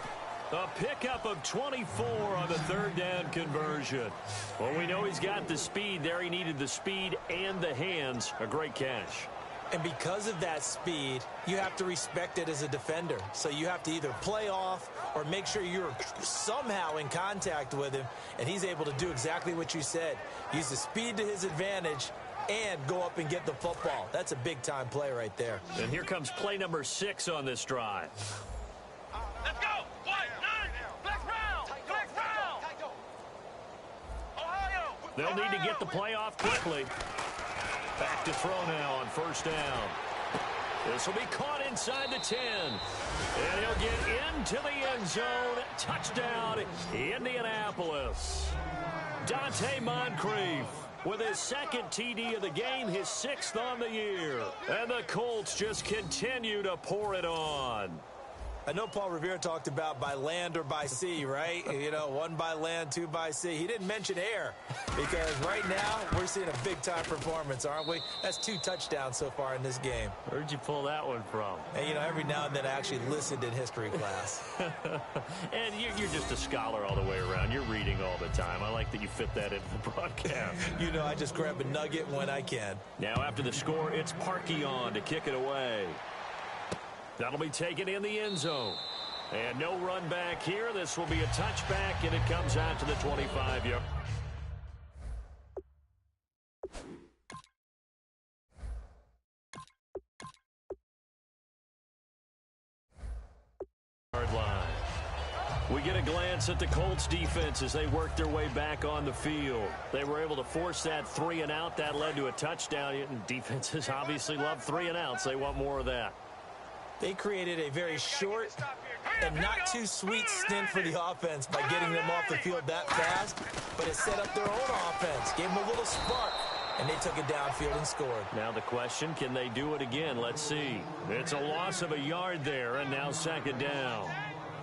A pickup of 24 on the 3rd down conversion. Well, we know he's got the speed there. He needed the speed and the hands. A great catch. And because of that speed, you have to respect it as a defender. So you have to either play off or make sure you're somehow in contact with him, and he's able to do exactly what you said. Use the speed to his advantage and go up and get the football. That's a big-time play right there. And here comes play number 6 on this drive. Let's go! White, 9, flex round! Ohio! They'll need to get the play off quickly. Back to throw now on 1st down. This will be caught inside the 10. And he'll get into the end zone. Touchdown, Indianapolis. Dante Moncrief with his 2nd TD of the game, his 6th on the year. And the Colts just continue to pour it on. I know Paul Revere talked about by land or by sea, right? You know, 1 by land, 2 by sea. He didn't mention air because right now we're seeing a big-time performance, aren't we? That's 2 touchdowns so far in this game. Where'd you pull that one from? And, you know, every now and then I actually listened in history class. And you're just a scholar all the way around. You're reading all the time. I like that you fit that into the broadcast. You know, I just grab a nugget when I can. Now after the score, it's Parkey on to kick it away. That'll be taken in the end zone. And no run back here. This will be a touchback, and it comes out to the 25-yard. Line. We get a glance at the Colts defense as they work their way back on the field. They were able to force that 3 and out. That led to a touchdown. And defenses obviously love 3 and outs. They want more of that. They created a very short and not too sweet stint for the offense by getting them off the field that fast, but it set up their own offense, gave them a little spark, and they took it downfield and scored. Now the question, can they do it again? Let's see. It's a loss of a yard there, and now second down.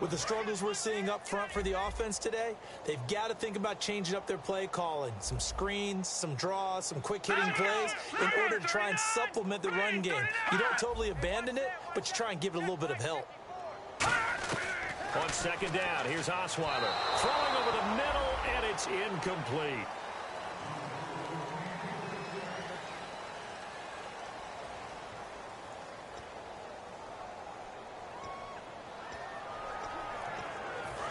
With the struggles we're seeing up front for the offense today, they've got to think about changing up their play calling. Some screens, some draws, some quick-hitting plays in order to try and supplement the run game. You don't totally abandon it, but you try and give it a little bit of help. On second down, here's Osweiler. Throwing over the middle, and it's incomplete.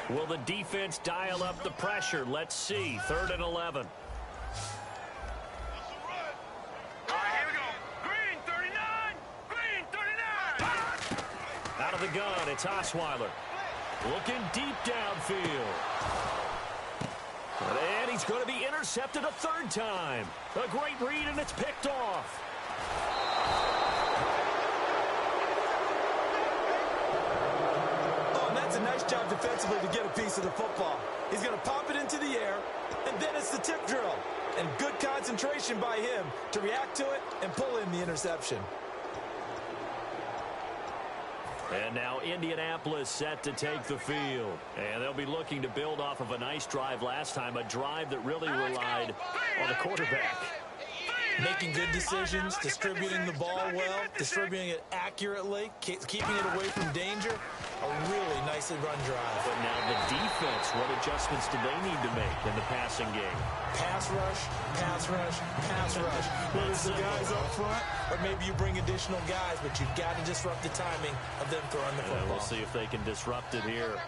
Will the defense dial up the pressure? Let's see. 3rd and 11. All right, here we go. Green, 39. Green, 39. Out of the gun, it's Osweiler. Looking deep downfield. And he's going to be intercepted a 3rd time. A great read, and it's picked off. That's a nice job defensively to get a piece of the football. He's going to pop it into the air, and then it's the tip drill. And good concentration by him to react to it and pull in the interception. And now Indianapolis set to take the field. And they'll be looking to build off of a nice drive last time, a drive that really relied on the quarterback. Making good decisions, distributing the ball well, distributing it accurately, keeping it away from danger. A really nicely run drive. But now the defense, what adjustments do they need to make in the passing game? Pass rush, pass rush, pass rush. Whether it's the guys up front or maybe you bring additional guys, but you've got to disrupt the timing of them throwing the football. We'll see if they can disrupt it here.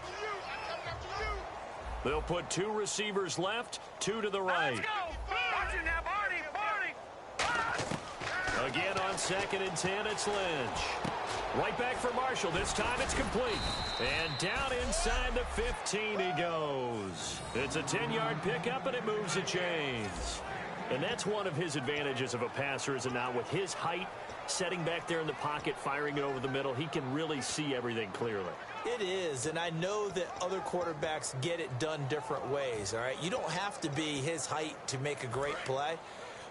They'll put 2 receivers left, 2 to the right. Let's go. Watch it now, Barney. Again on 2nd and 10, it's Lynch. Right back for Marshall. This time it's complete. And down inside the 15 he goes. It's a 10-yard pickup, and it moves the chains. And that's one of his advantages of a passer, is it not? With his height, setting back there in the pocket, firing it over the middle, he can really see everything clearly. It is, and I know that other quarterbacks get it done different ways, all right? You don't have to be his height to make a great play.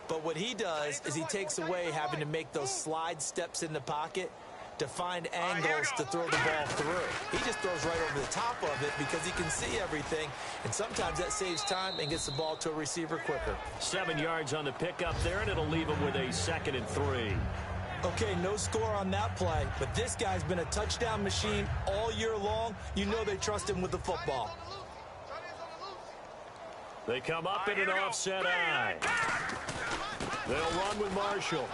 But what he does is he takes away having to make those slide steps in the pocket to find angles to throw the ball through. He just throws right over the top of it because he can see everything, and sometimes that saves time and gets the ball to a receiver quicker. 7 yards on the pickup there, and it'll leave him with a 2nd and 3. Okay, no score on that play, but this guy's been a touchdown machine all year long. You know they trust him with the football. They come up in an offset eye. They'll run with Marshall.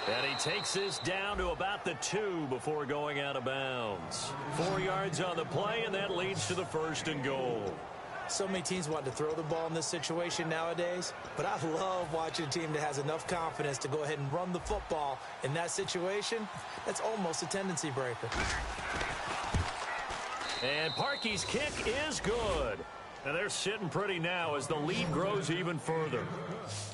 And he takes this down to about the 2 before going out of bounds. 4 yards on the play, and that leads to the 1st and goal. So many teams want to throw the ball in this situation nowadays, but I love watching a team that has enough confidence to go ahead and run the football in that situation. That's almost a tendency breaker. And Parkey's kick is good. And they're sitting pretty now as the lead grows even further.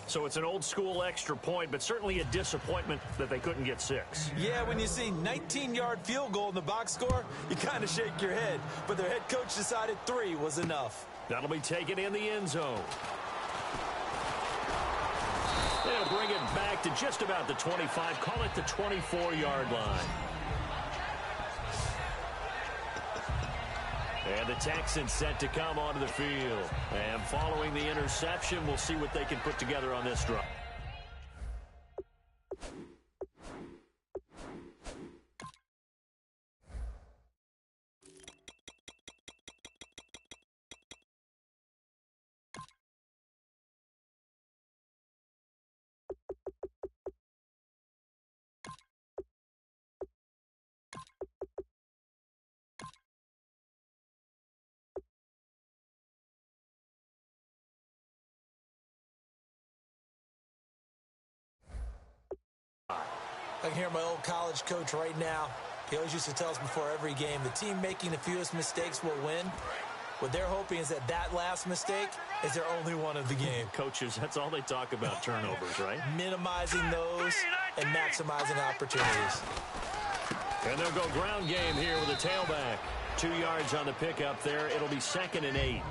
So it's an old-school extra point, but certainly a disappointment that they couldn't get 6. Yeah, when you see 19-yard field goal in the box score, you kind of shake your head. But their head coach decided 3 was enough. That'll be taken in the end zone. They'll bring it back to just about the 25, call it the 24-yard line. And the Texans set to come onto the field. And following the interception, we'll see what they can put together on this drive. I can hear my old college coach right now. He always used to tell us before every game, the team making the fewest mistakes will win. What they're hoping is that last mistake is their only one of the game. Coaches, that's all they talk about, turnovers, right? Minimizing those and maximizing opportunities. And they'll go ground game here with a tailback. 2 yards on the pickup there. It'll be 2nd and 8.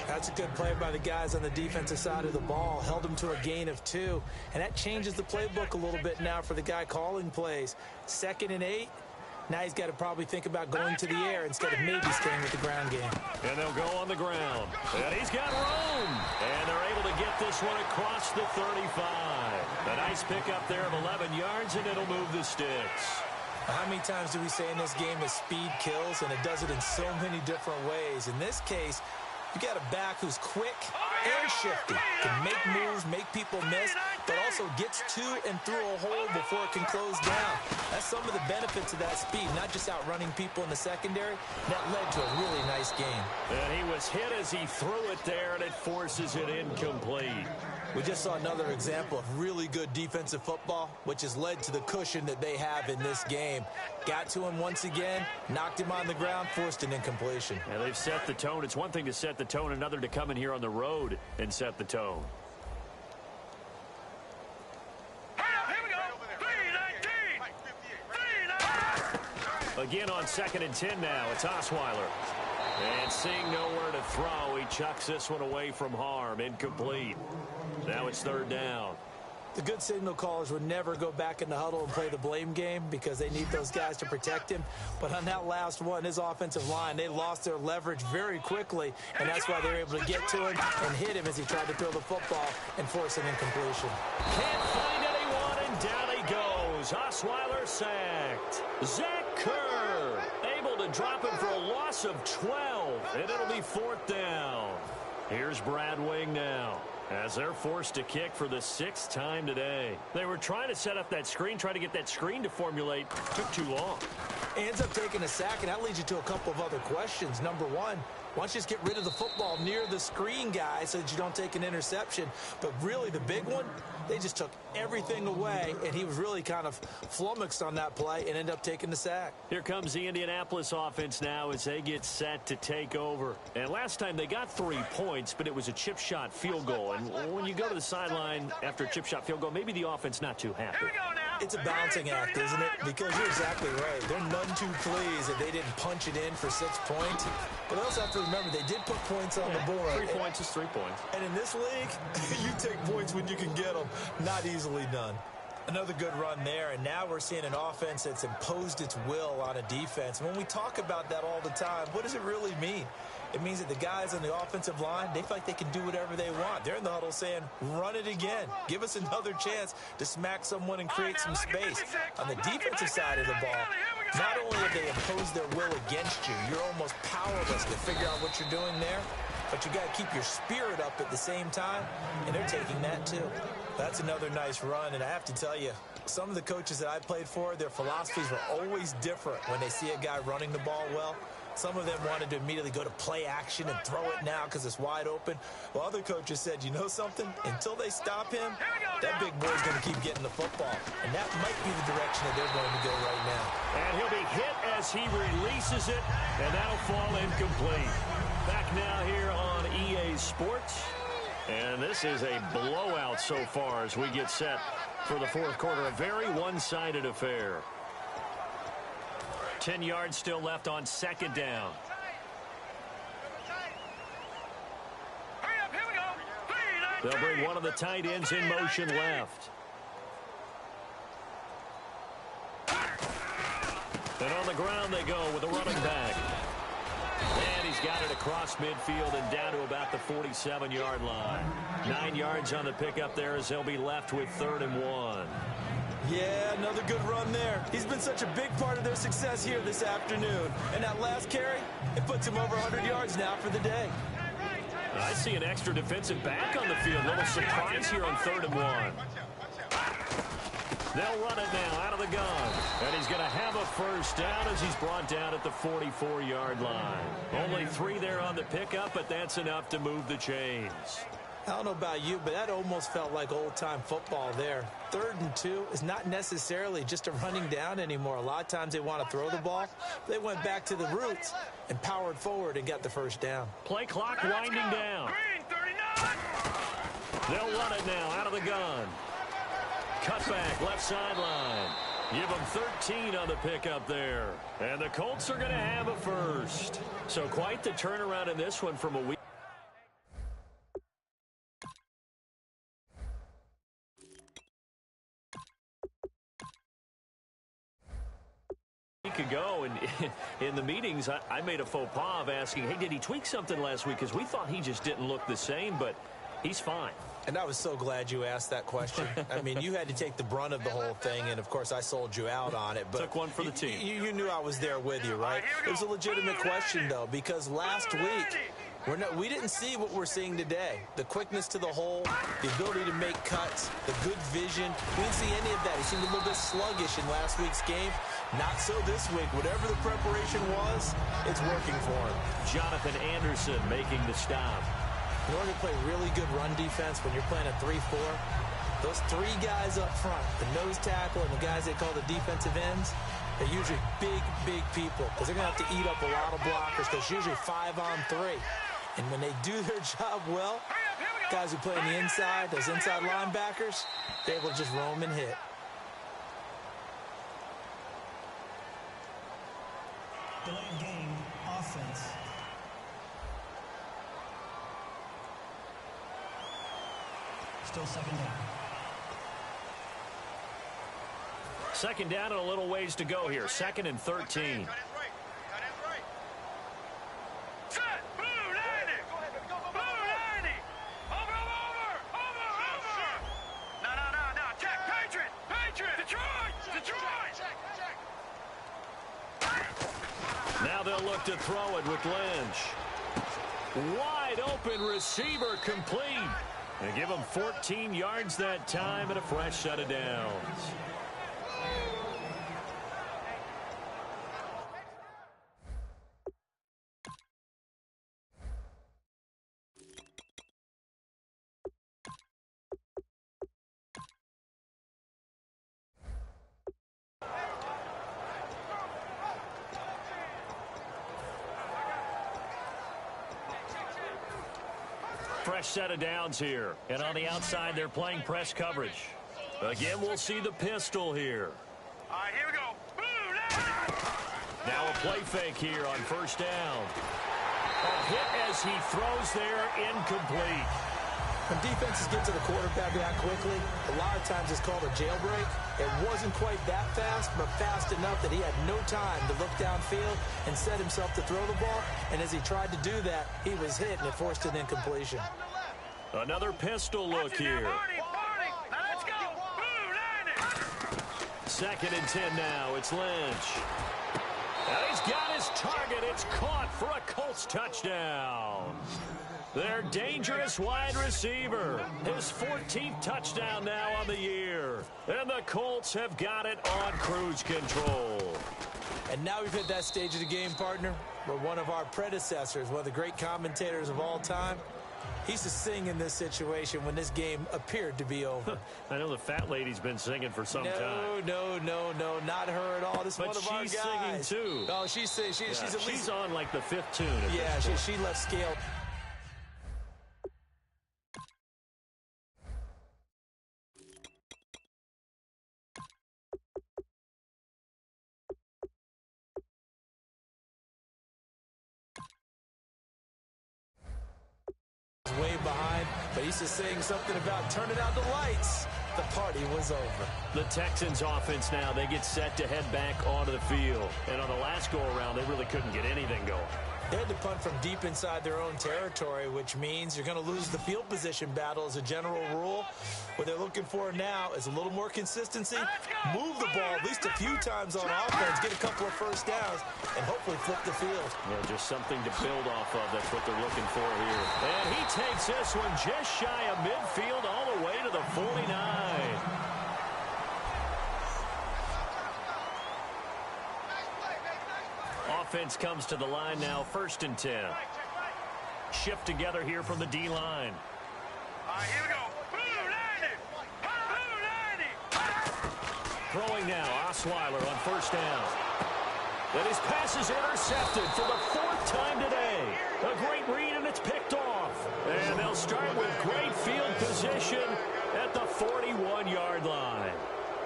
That's a good play by the guys on the defensive side of the ball. Held them to a gain of 2. And that changes the playbook a little bit now for the guy calling plays. 2nd and 8. Now he's got to probably think about going to the air instead of maybe staying with the ground game. And they'll go on the ground. And he's got room. And they're able to get this one across the 35. A nice pickup there of 11 yards, and it'll move the sticks. How many times do we say in this game that speed kills, and it does it in so many different ways? In this case, you got a back who's quick and shifty, can make moves, make people miss, but also gets to and through a hole before it can close down. That's some of the benefits of that speed, not just outrunning people in the secondary. That led to a really nice game. And he was hit as he threw it there, and it forces it incomplete. We just saw another example of really good defensive football, which has led to the cushion that they have in this game. Got to him once again, knocked him on the ground, forced an incompletion. And they've set the tone. It's one thing to set the tone, another to come in here on the road and set the tone. Here we go. 3-19. Again on 2nd and 10 now. It's Osweiler. And seeing nowhere to throw, he chucks this one away from harm. Incomplete. Now it's 3rd down. The good signal callers would never go back in the huddle and play the blame game because they need those guys to protect him. But on that last one, his offensive line, they lost their leverage very quickly, and that's why they were able to get to him and hit him as he tried to throw the football and force an incompletion. Can't find anyone, and down he goes. Osweiler sacked. Zach Kerr able to drop him for a loss of 12, and it'll be 4th down. Here's Brad Wing now, as they're forced to kick for the 6th time today. They were trying to set up that screen, try to get that screen to formulate. Took too long. Ends up taking a sack, and that leads you to a couple of other questions. Number one, why don't you just get rid of the football near the screen guy so that you don't take an interception? But really, the big one, they just took everything away, and he was really kind of flummoxed on that play and ended up taking the sack. Here comes the Indianapolis offense now as they get set to take over. And last time they got 3 points, but it was a chip shot field goal. And when you go to the sideline after a chip shot field goal, maybe the offense not too happy. Here we go now. It's a balancing act, isn't it? Because you're exactly right. They're none too pleased that they didn't punch it in for 6 points. But they also have to remember they did put points on the board. 3 points is 3 points. And in this league, you take points when you can get them. Not easily done. Another good run there, and now we're seeing an offense that's imposed its will on a defense. When we talk about that all the time, what does it really mean? It means that the guys on the offensive line, they feel like they can do whatever they want. They're in the huddle saying, run it again. Give us another chance to smack someone and create some space. On the defensive side of the ball, not only have they imposed their will against you, you're almost powerless to figure out what you're doing there, but you got to keep your spirit up at the same time, and they're taking that too. That's another nice run, and I have to tell you, some of the coaches that I played for, their philosophies were always different when they see a guy running the ball well. Some of them wanted to immediately go to play action and throw it now because it's wide open. While other coaches said, you know something? Until they stop him, that big boy's going to keep getting the football. And that might be the direction that they're going to go right now. And he'll be hit as he releases it, and that'll fall incomplete. Back now here on EA Sports. And this is a blowout so far as we get set for the 4th quarter. A very one-sided affair. 10 yards still left on 2nd down. Hurry up, here we go. 3-19. They'll bring one of the tight ends in motion left. And on the ground they go with a running back. And he's got it across midfield and down to about the 47-yard line. 9 yards on the pickup there as they'll be left with 3rd and 1. Yeah, another good run there. He's been such a big part of their success here this afternoon. And that last carry, it puts him over 100 yards now for the day. I see an extra defensive back on the field. Little surprise here on 3rd and 1. They'll run it now out of the gun. And he's going to have a first down as he's brought down at the 44-yard line. Only 3 there on the pickup, but that's enough to move the chains. I don't know about you, but that almost felt like old-time football there. 3rd and 2 is not necessarily just a running down anymore. A lot of times they want to throw the ball. They went back to the roots and powered forward and got the first down. Play clock winding down. Green, 39. They'll run it now out of the gun. Cut back, left sideline. Give them 13 on the pickup there. And the Colts are going to have a first. So quite the turnaround in this one from a week ago. And in the meetings, I made a faux pas of asking, hey, did he tweak something last week? Because we thought he just didn't look the same, but he's fine. And I was so glad you asked that question. I mean, you had to take the brunt of the whole thing, and, of course, I sold you out on it. But took one for the team. You knew I was there with you, right? It was a legitimate question, though, because last week we didn't see what we're seeing today. The quickness to the hole, the ability to make cuts, the good vision. We didn't see any of that. He seemed a little bit sluggish in last week's game. Not so this week. Whatever the preparation was, it's working for him. Jonathan Anderson making the stop. In order to play really good run defense when you're playing a 3-4, those three guys up front, the nose tackle and the guys they call the defensive ends, they're usually big, big people because they're going to have to eat up a lot of blockers because it's usually 5-on-3. And when they do their job well, guys who play on the inside, those inside linebackers, they're able to just roam and hit. Delayed game, offense. Still second down. Second down and a little ways to go here. 2nd and 13. Now they'll look to throw it with Lynch. Wide open receiver complete. They give him 14 yards that time and a fresh set of downs. Fresh set of downs here. And on the outside, they're playing press coverage. Again, we'll see the pistol here. All right, here we go. Now a play fake here on first down. A hit as he throws there, incomplete. When defenses get to the quarterback that quickly, a lot of times it's called a jailbreak. It wasn't quite that fast, but fast enough that he had no time to look downfield and set himself to throw the ball. And as he tried to do that, he was hit, and it forced an incompletion. Another pistol look here. 2nd and 10 now. It's Lynch. And he's got his target. It's caught for a Colts touchdown. Their dangerous wide receiver. His 14th touchdown now on the year. And the Colts have got it on cruise control. And now we've hit that stage of the game, partner, where one of our predecessors, one of the great commentators of all time, he used to sing in this situation when this game appeared to be over. I know the fat lady's been singing for some time. No, not her at all. This is one of our guys. But she's singing too. Oh, she's at least... She's on like the 5th tune. Yeah, she left scale. Way behind, but he's just saying something about turning out the lights. The party was over. The Texans offense now, they get set to head back onto the field. And on the last go-around, they really couldn't get anything going. They had to punt from deep inside their own territory, which means you're going to lose the field position battle as a general rule. What they're looking for now is a little more consistency, move the ball at least a few times on offense, get a couple of first downs, and hopefully flip the field. Well, just something to build off of. That's what they're looking for here. And he takes this one just shy of midfield all the way to the 49. Offense comes to the line now, 1st and 10. Shift together here from the D-line. All right, here we go. Throwing now, Osweiler on first down. And his pass is intercepted for the 4th time today. A great read, and it's picked off. And they'll start with great field position at the 41-yard line.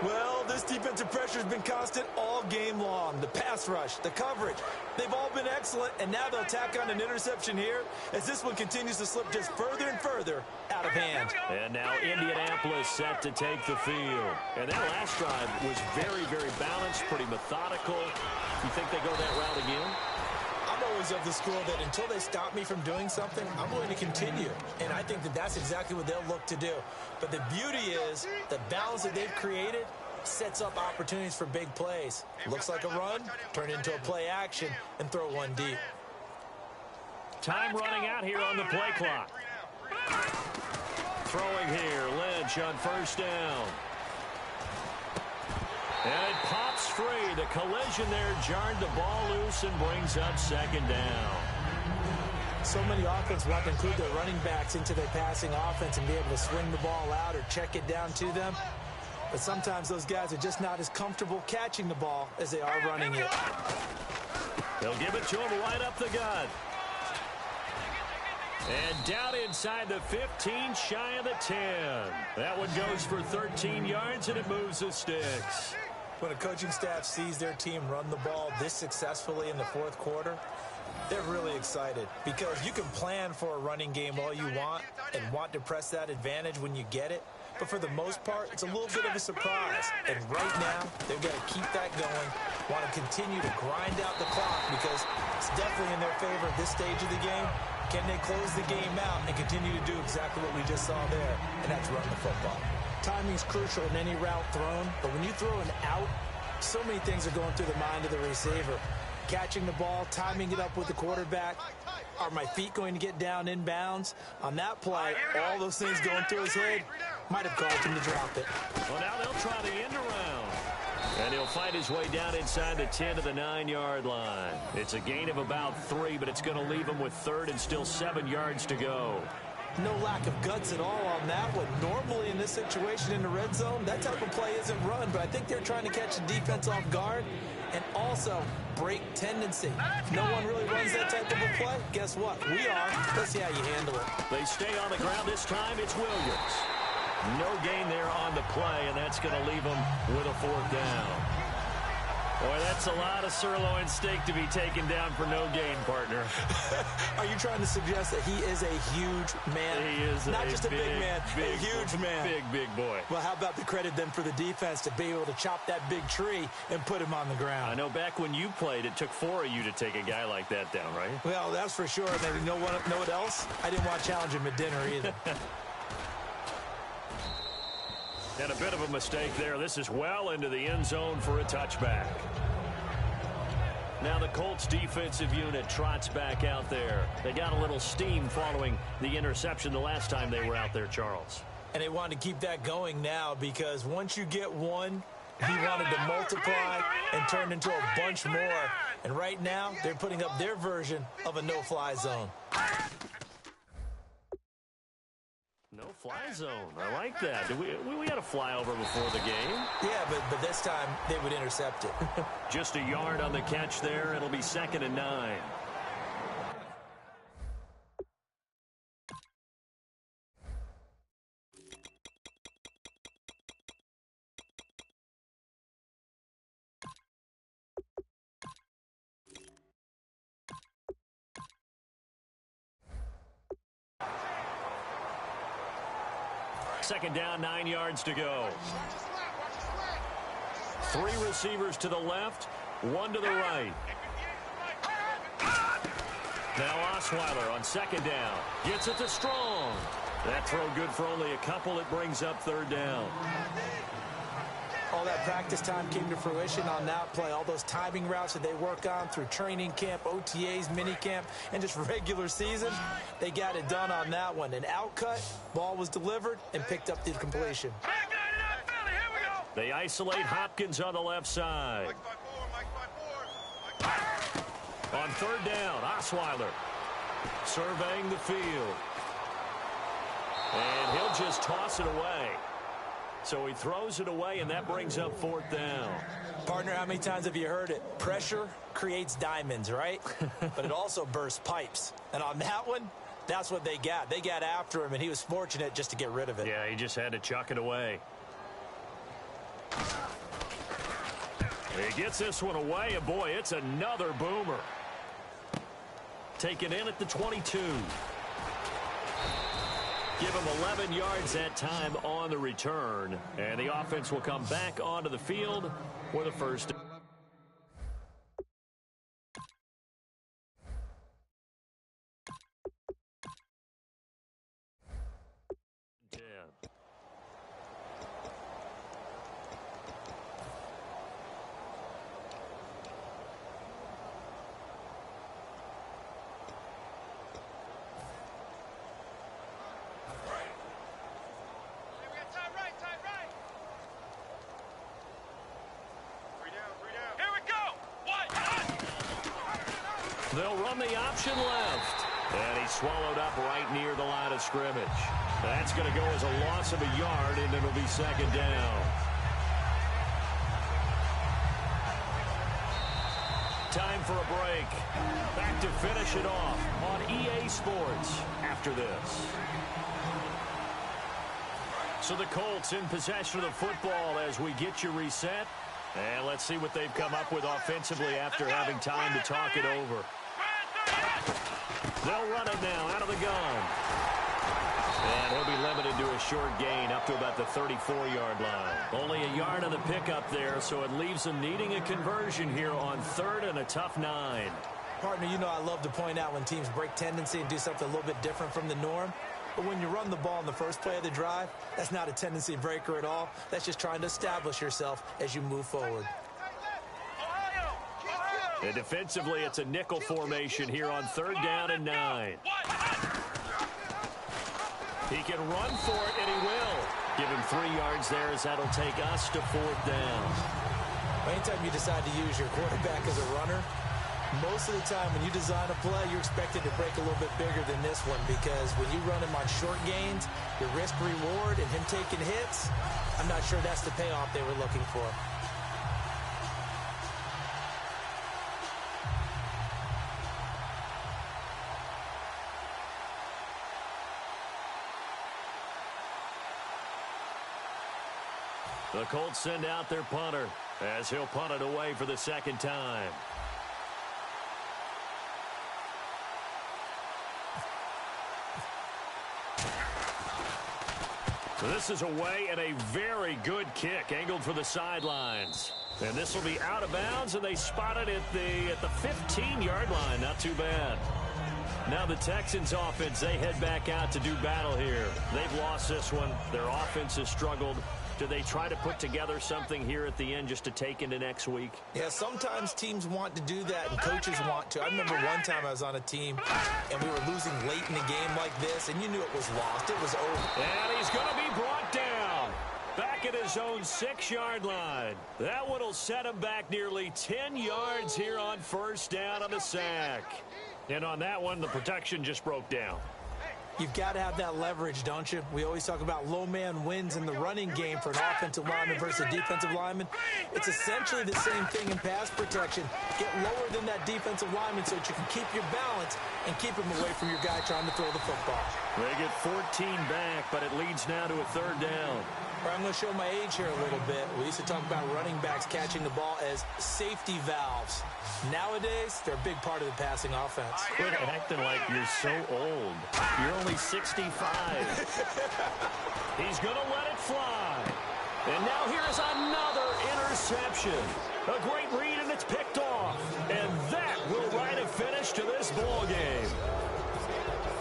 Well, this This defensive pressure has been constant all game long. The pass rush, the coverage, they've all been excellent, and now they'll tack on an interception here as this one continues to slip just further and further out of hand. And now Indianapolis set to take the field. And that last drive was very, very balanced, pretty methodical. You think they go that route again? I'm always of the school that until they stop me from doing something, I'm going to continue. And I think that that's exactly what they'll look to do. But the beauty is the balance that they've created sets up opportunities for big plays. Looks like a run, turn into a play action, and throw one deep. Time running out here on the play clock. Throwing here, Lynch on first down. And it pops free. The collision there jarred the ball loose and brings up second down. So many offenses want to include their running backs into their passing offense and be able to swing the ball out or check it down to them. But sometimes those guys are just not as comfortable catching the ball as they are running it. They'll give it to him right up the gut. And down inside the 15, shy of the 10. That one goes for 13 yards, and it moves the sticks. When a coaching staff sees their team run the ball this successfully in the fourth quarter, they're really excited because you can plan for a running game all you want and want to press that advantage when you get it. But for the most part, it's a little bit of a surprise. And right now, they've got to keep that going, want to continue to grind out the clock because it's definitely in their favor at this stage of the game. Can they close the game out and continue to do exactly what we just saw there, and that's run the football. Timing's crucial in any route thrown, but when you throw an out, so many things are going through the mind of the receiver. Catching the ball, timing it up with the quarterback. Are my feet going to get down in bounds? On that play, all those things going through his head might have caused him to drop it. Well, now they'll try the end around. And he'll fight his way down inside the 10 to the 9-yard line. It's a gain of about 3, but it's going to leave him with third and still 7 yards to go. No lack of guts at all on that one. Normally in this situation in the red zone, that type of play isn't run, but I think they're trying to catch the defense off guard and also break tendency. No one really runs that type of a play. Guess what? We are. Let's see how you handle it. They stay on the ground this time. It's Williams. No gain there on the play, and that's going to leave him with a fourth down. Boy, that's a lot of sirloin steak to be taken down for no gain, partner. Are you trying to suggest that he is a huge man? He is not just a big man, a huge man. Big boy. Well, how about the credit then for the defense to be able to chop that big tree and put him on the ground? I know back when you played, it took 4 of you to take a guy like that down, right? Well, that's for sure. And you know what else? I didn't want to challenge him at dinner either. And a bit of a mistake there. This is well into the end zone for a touchback. Now the Colts defensive unit trots back out there. They got a little steam following the interception the last time they were out there, Charles. And they wanted to keep that going now because once you get one, he wanted to multiply and turn into a bunch more. And right now, they're putting up their version of a no-fly zone. No-fly zone. I like that. We had a flyover before the game. Yeah, but this time they would intercept it. Just a yard on the catch there. It'll be 2nd and 9. Second down, 9 yards to go. 3 receivers to the left, 1 to the right. Now Osweiler on 2nd down. Gets it to Strong. That throw good for only a couple. It brings up 3rd down. All that practice time came to fruition on that play. All those timing routes that they work on through training camp, OTAs, minicamp, and just regular season, they got it done on that one. An outcut, ball was delivered, and picked up the completion. They isolate Hopkins on the left side. On 3rd down, Osweiler surveying the field. And he'll just toss it away. So he throws it away, and that brings up 4th down. Partner, how many times have you heard it? Pressure creates diamonds, right? But it also bursts pipes. And on that one, that's what they got. They got after him, and he was fortunate just to get rid of it. Yeah, he just had to chuck it away. He gets this one away, and boy, it's another boomer. Taken in at the 22. Give him 11 yards that time on the return. And the offense will come back onto the field for the first. They'll run the option left. And he's swallowed up right near the line of scrimmage. That's going to go as a loss of a yard, and it'll be second down. Time for a break. Back to finish it off on EA Sports after this. So the Colts in possession of the football as we get you reset. And let's see what they've come up with offensively after having time to talk it over. They'll run it now out of the gun. And he'll be limited to a short gain up to about the 34-yard line. Only a yard on the pickup there, so it leaves them needing a conversion here on 3rd and a tough 9. Partner, you know I love to point out when teams break tendency and do something a little bit different from the norm. But when you run the ball in the first play of the drive, that's not a tendency breaker at all. That's just trying to establish yourself as you move forward. And defensively, it's a nickel formation here on 3rd down and 9. He can run for it, and he will. Give him 3 yards there as that'll take us to 4th down. Anytime you decide to use your quarterback as a runner, most of the time when you design a play, you're expected to break a little bit bigger than this one because when you run him on short gains, your risk-reward and him taking hits, I'm not sure that's the payoff they were looking for. The Colts send out their punter as he'll punt it away for the 2nd time. So this is away and a very good kick angled for the sidelines. And this will be out of bounds, and they spot it at the 15-yard line. Not too bad. Now the Texans offense, they head back out to do battle here. They've lost this one. Their offense has struggled. Do they try to put together something here at the end just to take into next week? Yeah, sometimes teams want to do that and coaches want to. I remember one time I was on a team and we were losing late in a game like this, and you knew it was lost. It was over. And he's going to be brought down back at his own 6-yard line. That one will set him back nearly 10 yards here on 1st down on the sack. And on that one, the protection just broke down. You've got to have that leverage, don't you? We always talk about low man wins in the running game for an offensive lineman versus a defensive lineman. It's essentially the same thing in pass protection. Get lower than that defensive lineman so that you can keep your balance and keep him away from your guy trying to throw the football. They get 14 back, but it leads now to a 3rd down. I'm going to show my age here a little bit. We used to talk about running backs catching the ball as safety valves. Nowadays, they're a big part of the passing offense. Quit acting like you're so old. You're only 65. He's going to let it fly. And now here's another interception. A great read, and it's picked off. And that will write a finish to this ball game.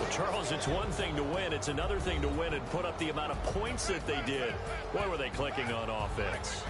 Well, Charles, it's one thing to win. It's another thing to win and put up the amount of points that they did. Boy, were they clicking on offense.